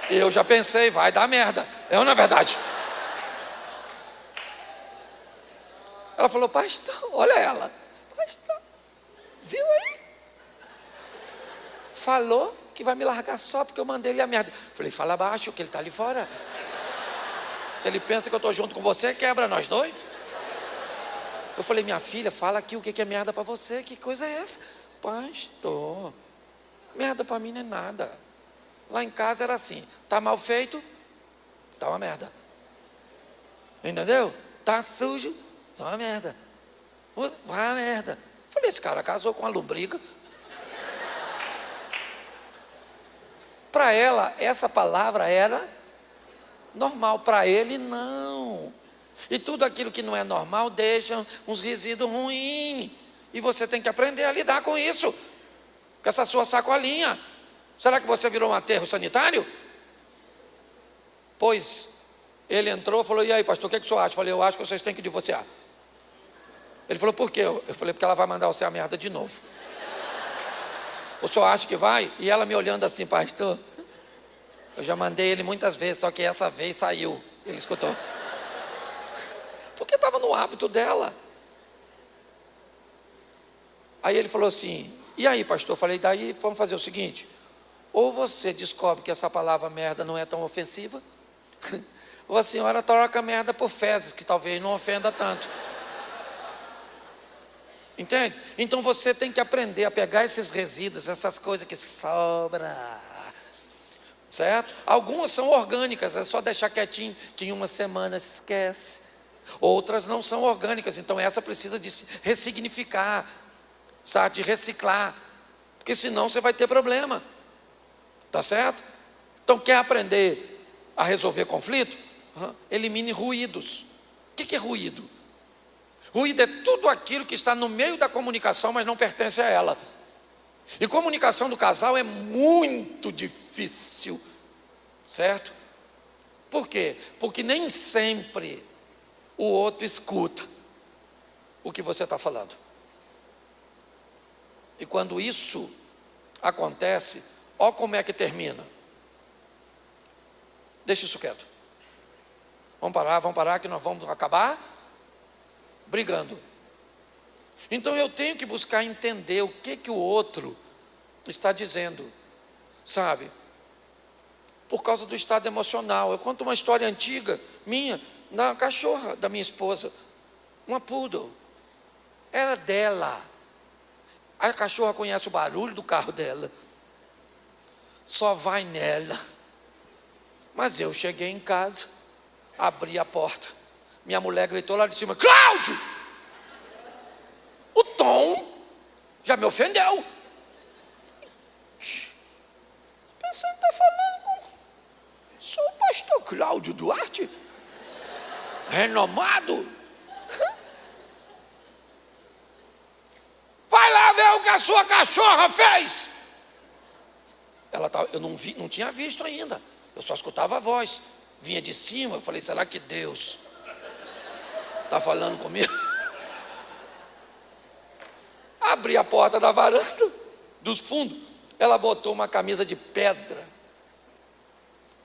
E eu já pensei: vai dar merda. É ou não é verdade? Ela falou: pastor, olha ela. Pastor, viu aí? Falou que vai me largar só porque eu mandei ele a merda. Falei: fala baixo, que ele está ali fora. Se ele pensa que eu estou junto com você, quebra nós dois. Eu falei: minha filha, fala aqui o que é merda para você. Que coisa é essa? Pastor, merda para mim não é nada. Lá em casa era assim: tá mal feito, tá uma merda. Entendeu? Tá sujo, tá uma merda. Vai uma merda. Falei: esse cara casou com uma lombriga. Para ela, essa palavra era normal. Para ele, não. E tudo aquilo que não é normal deixa uns resíduos ruins. E você tem que aprender a lidar com isso. Com essa sua sacolinha. Será que você virou um aterro sanitário? Pois ele entrou e falou: e aí, pastor, o que o senhor acha? Eu falei: eu acho que vocês têm que divorciar. Ele falou: por quê? Eu falei: porque ela vai mandar você a merda de novo. O senhor acha que vai? E ela me olhando assim: pastor, eu já mandei ele muitas vezes, só que essa vez saiu. Ele escutou. Porque estava no hábito dela. Aí ele falou assim: e aí, pastor? Eu falei: daí vamos fazer o seguinte: Ou você descobre que essa palavra merda não é tão ofensiva, ou a senhora troca merda por fezes, que talvez não ofenda tanto. Entende? Então você tem que aprender a pegar esses resíduos, essas coisas que sobram, certo? Algumas são orgânicas, é só deixar quietinho, que em uma semana se esquece. Outras não são orgânicas, então essa precisa de se ressignificar, sabe? De reciclar, porque senão você vai ter problema, tá certo? Então quer aprender a resolver conflito? Elimine ruídos. O que é ruído? Ruído é tudo aquilo que está no meio da comunicação, mas não pertence a ela. E comunicação do casal é muito difícil, certo? Por quê? Porque nem sempre o outro escuta o que você está falando. E quando isso acontece, ó como é que termina. Deixa isso quieto. Vamos parar que nós vamos acabar brigando. Então eu tenho que buscar entender o que o outro está dizendo, sabe? Por causa do estado emocional. Eu conto uma história antiga minha, na cachorra da minha esposa, uma poodle. Era dela. A cachorra conhece o barulho do carro dela, só vai nela. Mas eu cheguei em casa, abri a porta, minha mulher gritou lá de cima: Cláudio! O Tom já me ofendeu. Pensando, está falando, sou o pastor Cláudio Duarte, renomado. Vai lá ver o que a sua cachorra fez. Eu não tinha visto ainda, eu só escutava a voz, vinha de cima. Eu falei: será que Deus está falando comigo? Abri a porta da varanda, dos fundos. Ela botou uma camisa de pedra,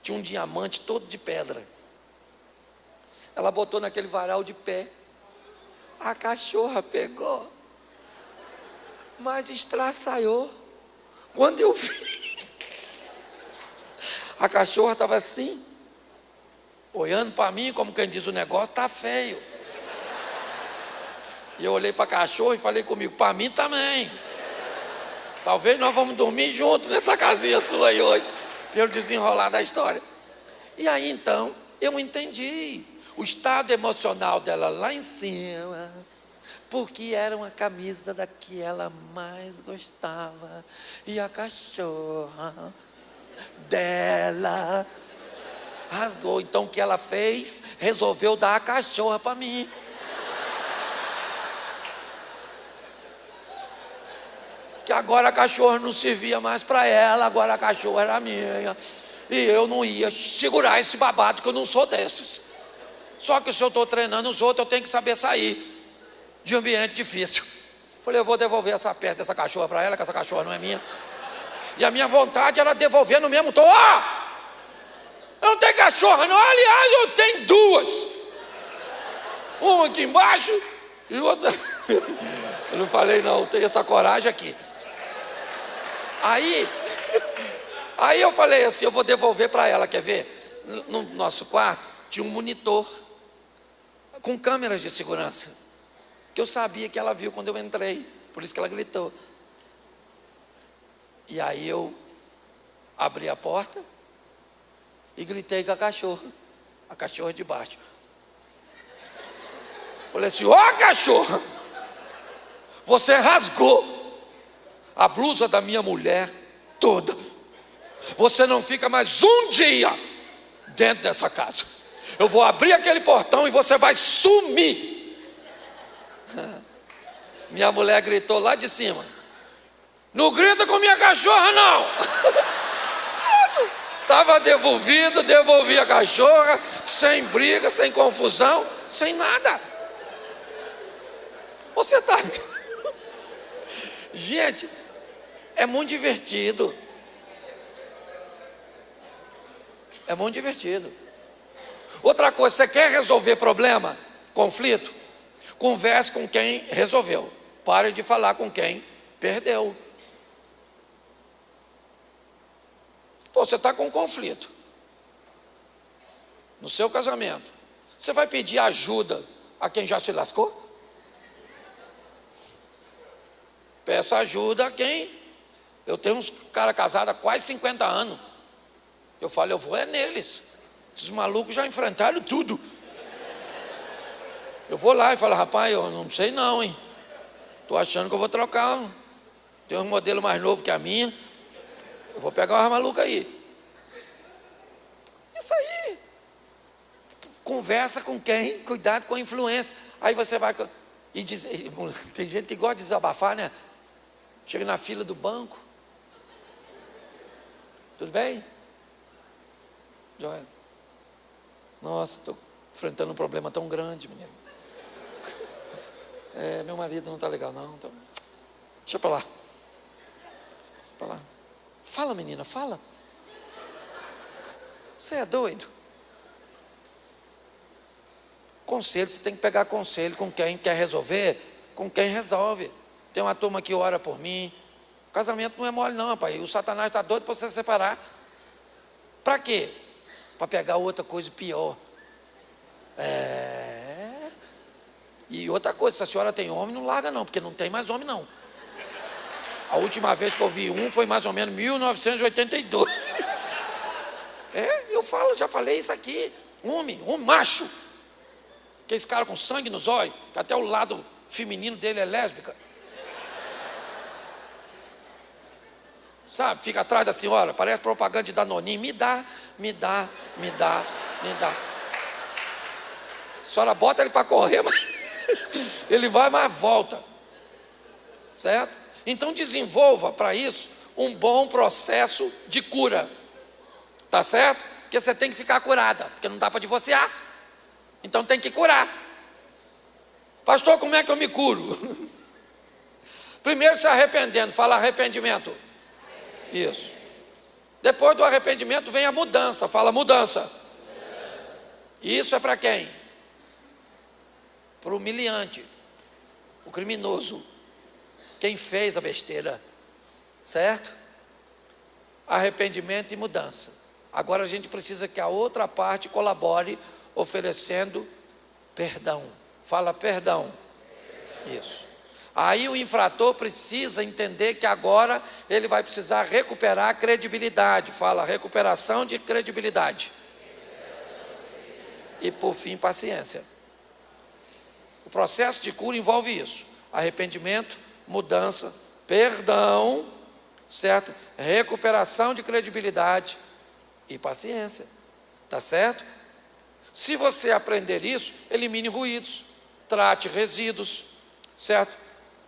tinha um diamante todo de pedra. Ela botou naquele varal de pé. A cachorra pegou, mas estraçaiou. Quando eu vi, a cachorra estava assim, olhando para mim, como quem diz: o negócio está feio. E eu olhei para a cachorra e falei comigo: para mim também. Talvez nós vamos dormir juntos nessa casinha sua aí hoje, pelo desenrolar da história. E aí então, eu entendi o estado emocional dela lá em cima, porque era uma camisa da que ela mais gostava, e a cachorra dela rasgou. Então o que ela fez? Resolveu dar a cachorra para mim. Que agora a cachorra não servia mais para ela, agora a cachorra era minha. E eu não ia segurar esse babado, que eu não sou desses. Só que se eu estou treinando os outros, eu tenho que saber sair de um ambiente difícil. Falei: eu vou devolver essa peça dessa cachorra para ela, que essa cachorra não é minha. E a minha vontade era devolver no mesmo tom. Eu não tenho cachorra não, aliás eu tenho duas. Uma aqui embaixo e outra... Eu não falei não, eu tenho essa coragem aqui. Aí eu falei assim: eu vou devolver para ela, quer ver? No nosso quarto tinha um monitor com câmeras de segurança, que eu sabia que ela viu quando eu entrei, por isso que ela gritou. E aí eu abri a porta e gritei com a cachorra de baixo. Falei assim: ó cachorra, você rasgou a blusa da minha mulher toda. Você não fica mais um dia dentro dessa casa. Eu vou abrir aquele portão e você vai sumir. Minha mulher gritou lá de cima: não grita com minha cachorra não. Estava devolvido, devolvi a cachorra, sem briga, sem confusão, sem nada. Você está... Gente, é muito divertido. É muito divertido. Outra coisa, você quer resolver problema, conflito? Converse com quem resolveu. Pare de falar com quem perdeu. Pô, você está com um conflito no seu casamento. Você vai pedir ajuda a quem já se lascou? Peça ajuda a quem... Eu tenho uns caras casados há quase 50 anos. Eu falo, eu vou é neles. Esses malucos já enfrentaram tudo. Eu vou lá e falo, rapaz, eu não sei não, hein? Estou achando que eu vou trocar. Tem um modelo mais novo que a minha. Eu vou pegar uma maluca aí. Isso aí. Conversa com quem? Cuidado com a influência. Aí você vai... E diz, tem gente que gosta de desabafar, né? Chega na fila do banco. Tudo bem? Joia. Nossa, estou enfrentando um problema tão grande, menino. Meu marido não está legal, não. Então, deixa para lá. Deixa para lá. Fala, menina, fala. Você é doido? Conselho, você tem que pegar conselho com quem quer resolver, com quem resolve. Tem uma turma que ora por mim. O casamento não é mole não, rapaz. O Satanás está doido para você separar. Para quê? Para pegar outra coisa pior. E outra coisa, se a senhora tem homem, não larga não, porque não tem mais homem não. A última vez que eu vi um foi mais ou menos 1982. Eu falo, já falei isso aqui. Homem, um macho. Que esse cara com sangue nos olhos, que até o lado feminino dele é lésbica. Sabe, fica atrás da senhora, parece propaganda de Danoninho. Me dá. A senhora bota ele para correr, mas ele vai, mas volta. Certo? Então desenvolva para isso um bom processo de cura. Tá certo? Porque você tem que ficar curada, porque não dá para divorciar. Então tem que curar. Pastor, como é que eu me curo? Primeiro se arrependendo, fala arrependimento. Isso. Depois do arrependimento vem a mudança, fala mudança. Isso é para quem? Para o humilhante, o criminoso, quem fez a besteira, certo? Arrependimento e mudança. Agora a gente precisa que a outra parte colabore oferecendo perdão. Fala perdão. Isso. Aí o infrator precisa entender que agora ele vai precisar recuperar a credibilidade. Fala recuperação de credibilidade. E por fim, paciência. O processo de cura envolve isso: arrependimento, mudança, perdão, certo? Recuperação de credibilidade e paciência. Tá certo? Se você aprender isso, elimine ruídos, trate resíduos, certo?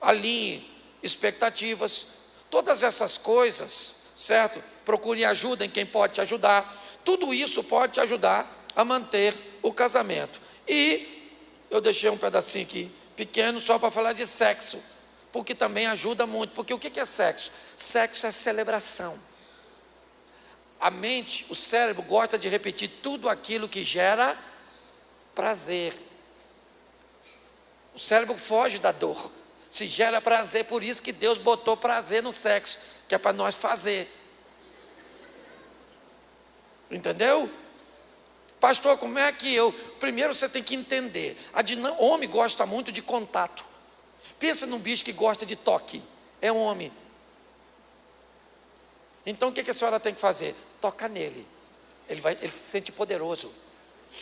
Alinhe expectativas, todas essas coisas, certo? Procure ajuda em quem pode te ajudar. Tudo isso pode te ajudar a manter o casamento. E eu deixei um pedacinho aqui pequeno só para falar de sexo, porque também ajuda muito. Porque o que é sexo? Sexo é celebração. A mente, o cérebro gosta de repetir tudo aquilo que gera prazer. O cérebro foge da dor. Se gera prazer, por isso que Deus botou prazer no sexo, que é para nós fazer. Entendeu? Pastor, como é que eu... Primeiro você tem que entender. Homem gosta muito de contato. Pensa num bicho que gosta de toque. É um homem. Então o que a senhora tem que fazer? Toca nele. Ele se sente poderoso.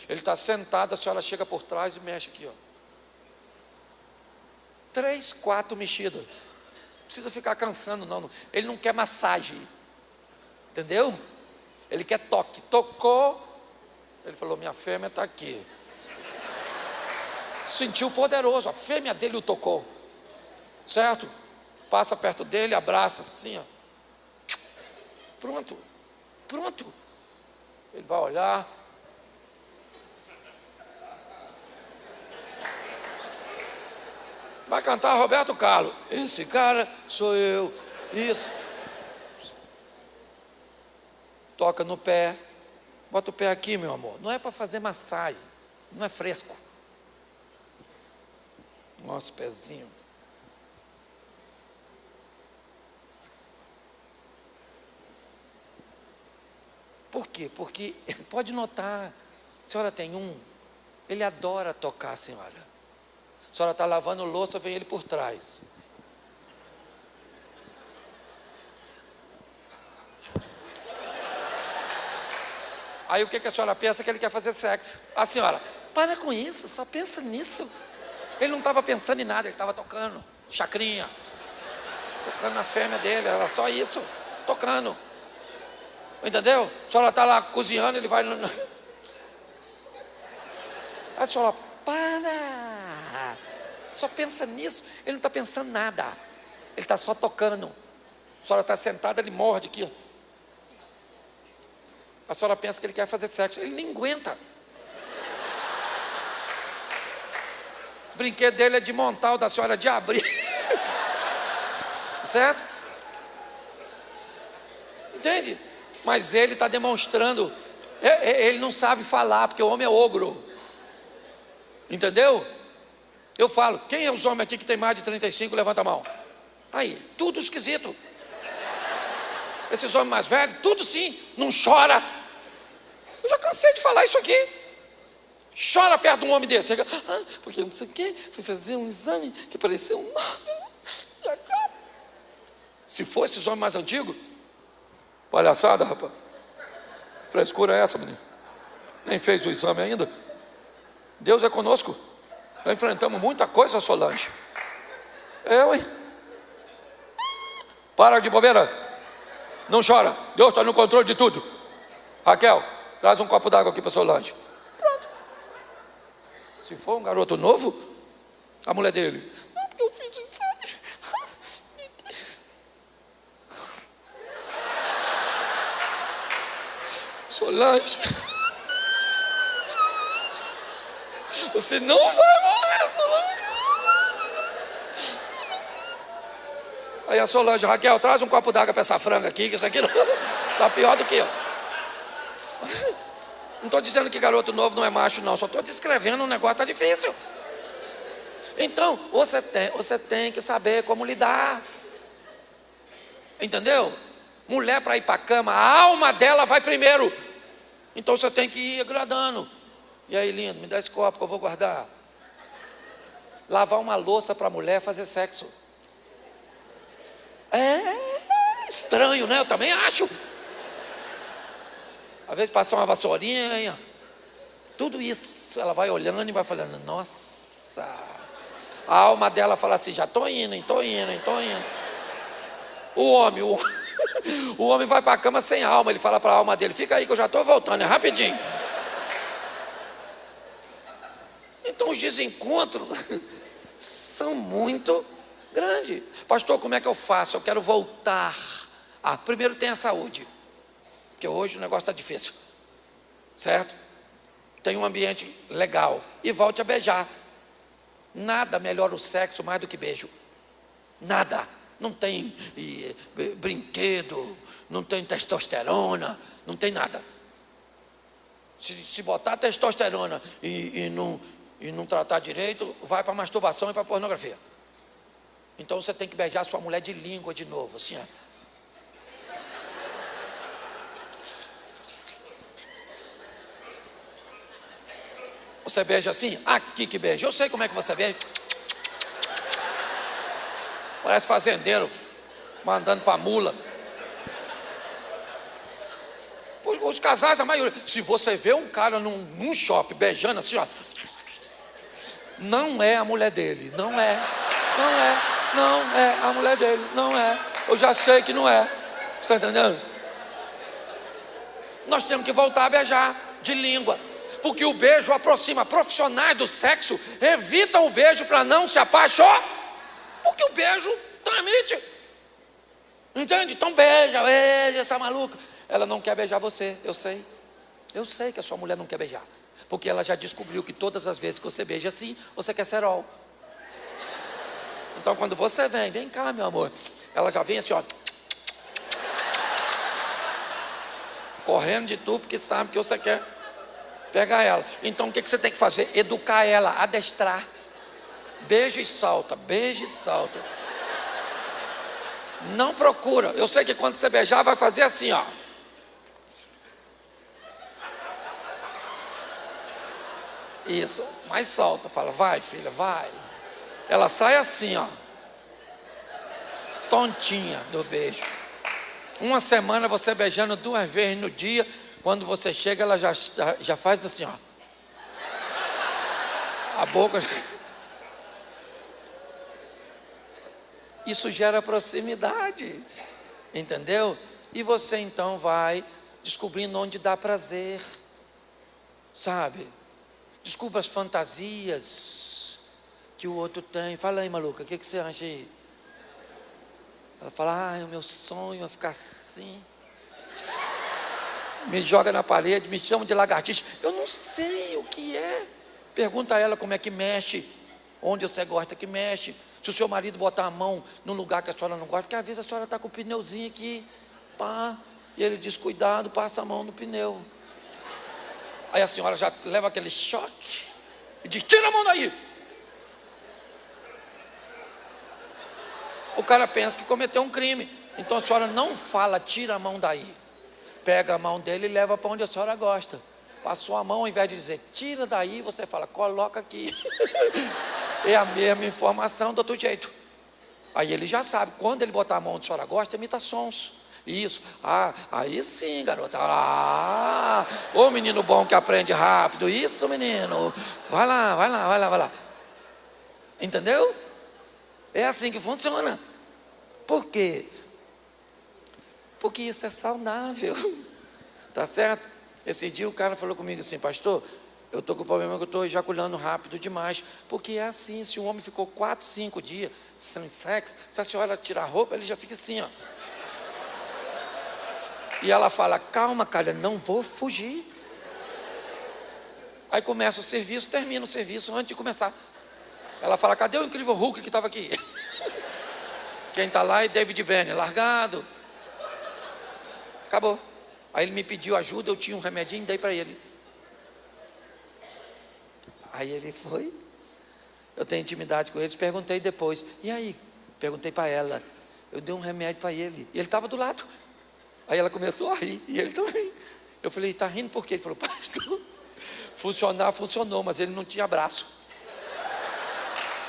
Ele está sentado, a senhora chega por trás e mexe aqui, ó. 3, 4 mexidas. Não precisa ficar cansando, não. Ele não quer massagem. Entendeu? Ele quer toque. Tocou. Ele falou, minha fêmea está aqui. Sentiu poderoso. A fêmea dele o tocou. Certo? Passa perto dele, abraça assim, ó. Pronto. Ele vai olhar. Vai cantar Roberto Carlos. Esse cara sou eu. Isso. Toca no pé. Bota o pé aqui, meu amor. Não é para fazer massagem. Não é fresco. Nossa, pezinho. Por quê? Porque, pode notar, a senhora tem ele adora tocar a senhora. A senhora está lavando louça, vem ele por trás. Aí o que a senhora pensa? Que ele quer fazer sexo. A senhora, para com isso, só pensa nisso. Ele não estava pensando em nada, ele estava tocando, chacrinha. Tocando na fêmea dele, era só isso, tocando. Entendeu? A senhora está lá cozinhando, ele vai... A senhora, para. Só pensa nisso. Ele não está pensando nada. Ele está só tocando. A senhora está sentada, ele morde aqui, ó. A senhora pensa que ele quer fazer sexo. Ele nem aguenta. O brinquedo dele é de montar, o da senhora é de abrir. Certo? Entende? Mas ele está demonstrando. Ele não sabe falar, porque o homem é ogro. Entendeu? Eu falo, quem é os homens aqui que tem mais de 35, levanta a mão. Aí, tudo esquisito. Esses homens mais velhos, tudo sim, não chora. Eu já cansei de falar isso aqui. Chora perto de um homem desse. Chega, porque não sei o quê, fui fazer um exame que pareceu um nódulo. Se fosse os homens mais antigos, palhaçada, rapaz. Frescura é essa, menino? Nem fez o exame ainda. Deus é conosco. Já enfrentamos muita coisa, Solange. Hein? Para de bobeira. Não chora. Deus está no controle de tudo. Raquel, traz um copo d'água aqui para Solange. Pronto. Se for um garoto novo, a mulher dele. Não, porque eu fiz isso. Solange, você não vai morrer, Solange. Aí a Solange, Raquel, traz um copo d'água para essa franga aqui, que isso aqui está pior do que eu. Não estou dizendo que garoto novo não é macho, não. Só estou descrevendo um negócio que está difícil. Então, você tem que saber como lidar. Entendeu? Mulher para ir para a cama, a alma dela vai primeiro. Então você tem que ir agradando. E aí, lindo, me dá esse copo que eu vou guardar. Lavar uma louça para a mulher fazer sexo. É estranho, né? Eu também acho. Às vezes passar uma vassourinha, tudo isso, ela vai olhando e vai falando, nossa. A alma dela fala assim, já estou indo, estou indo, estou indo. O homem vai para a cama sem alma, ele fala para a alma dele, fica aí que eu já estou voltando, é rapidinho. Então os desencontros são muito grandes. Pastor, como é que eu faço? Eu quero voltar. Primeiro tem a saúde, porque hoje o negócio está difícil, certo? Tem um ambiente legal e volte a beijar. Nada melhora o sexo mais do que beijo. Nada. Não tem brinquedo, não tem testosterona, não tem nada. Se botar testosterona e não tratar direito, vai para masturbação e para pornografia. Então você tem que beijar sua mulher de língua de novo, assim, ó. Você beija assim? Aqui que beija. Eu sei como é que você beija. Parece fazendeiro mandando para mula. Os casais, a maioria. Se você vê um cara num shopping beijando assim, ó, não é a mulher dele. Não é a mulher dele. Não é. Eu já sei que não é. Você está entendendo? Nós temos que voltar a beijar de língua. Porque o beijo aproxima. Profissionais do sexo evitam o beijo para não se apaixonar. Porque o beijo transmite. Entende? Então beija essa maluca. Ela não quer beijar você, eu sei. Eu sei que a sua mulher não quer beijar. Porque ela já descobriu que todas as vezes que você beija assim, você quer cerol. Então quando você vem cá, meu amor. Ela já vem assim, ó. Correndo de tu, porque sabe que você quer pegar ela. Então o que você tem que fazer? Educar ela, adestrar. Beija e salta, beija e salta. Não procura. Eu sei que quando você beijar vai fazer assim, ó. Isso, mais solta. Fala, vai filha, vai. Ela sai assim, ó. Tontinha do beijo. Uma semana você beijando 2 vezes no dia. Quando você chega, ela já faz assim, ó. A boca. Isso gera proximidade. Entendeu? E você então vai descobrindo onde dá prazer. Sabe? Descubra as fantasias que o outro tem. Fala aí, maluca, o que você acha aí? Ela fala, o meu sonho é ficar assim. Me joga na parede, me chama de lagartixa. Eu não sei o que é. Pergunta a ela como é que mexe, onde você gosta que mexe. Se o seu marido botar a mão num lugar que a senhora não gosta, porque às vezes a senhora está com o pneuzinho aqui, pá, e ele diz, cuidado, passa a mão no pneu. Aí a senhora já leva aquele choque e diz, tira a mão daí. O cara pensa que cometeu um crime. Então a senhora não fala, tira a mão daí. Pega a mão dele e leva para onde a senhora gosta. Passou a mão, ao invés de dizer, tira daí, você fala, coloca aqui. É a mesma informação do outro jeito. Aí ele já sabe, quando ele botar a mão onde a senhora gosta, imita sons. Isso, aí sim, garota. Ô menino bom que aprende rápido. Isso, menino. Vai lá. Entendeu? É assim que funciona. Por quê? Porque isso é saudável. Tá certo? Esse dia o cara falou comigo assim, pastor, eu estou com o problema que eu estou ejaculando rápido demais. Porque é assim, se um homem ficou 4, 5 dias sem sexo, se a senhora tirar a roupa, ele já fica assim, ó. E ela fala, calma, cara, não vou fugir. Aí começa o serviço, termina o serviço antes de começar. Ela fala, cadê o incrível Hulk que estava aqui? Quem está lá é David Banner, largado. Acabou. Aí ele me pediu ajuda, eu tinha um remedinho, dei para ele. Aí ele foi. Eu tenho intimidade com eles, perguntei depois. E aí? Perguntei para ela. Eu dei um remédio para ele. E ele estava do lado. Aí ela começou a rir, e ele também. Eu falei, está rindo por quê? Ele falou, pastor, funcionou, mas ele não tinha braço.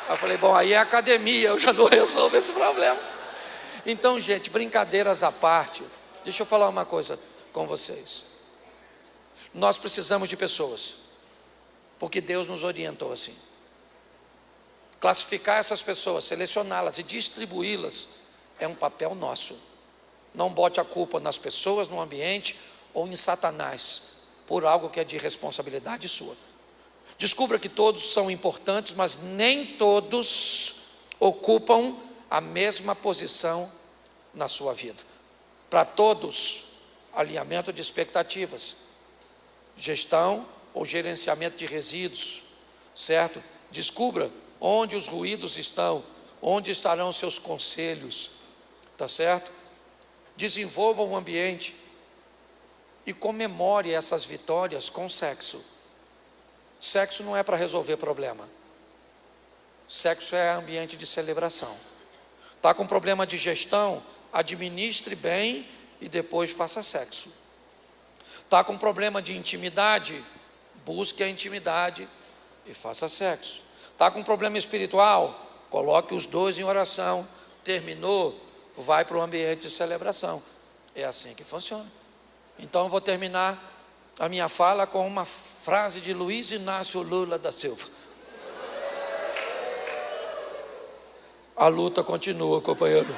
Aí eu falei, bom, aí é academia, eu já não resolvo esse problema. Então, gente, brincadeiras à parte, deixa eu falar uma coisa com vocês. Nós precisamos de pessoas, porque Deus nos orientou assim. Classificar essas pessoas, selecioná-las e distribuí-las é um papel nosso. Não bote a culpa nas pessoas, no ambiente ou em Satanás, por algo que é de responsabilidade sua. Descubra que todos são importantes, mas nem todos ocupam a mesma posição na sua vida. Para todos, alinhamento de expectativas, gestão ou gerenciamento de resíduos, certo? Descubra onde os ruídos estão, onde estarão seus conselhos, tá certo? Desenvolva um ambiente e comemore essas vitórias com sexo. Sexo não é para resolver problema. Sexo é ambiente de celebração. Está com problema de gestão? Administre bem e depois faça sexo. Está com problema de intimidade? Busque a intimidade e faça sexo. Está com problema espiritual? Coloque os dois em oração. Terminou? Vai para o ambiente de celebração. É assim que funciona. Então eu vou terminar a minha fala com uma frase de Luiz Inácio Lula da Silva. A luta continua, companheiro.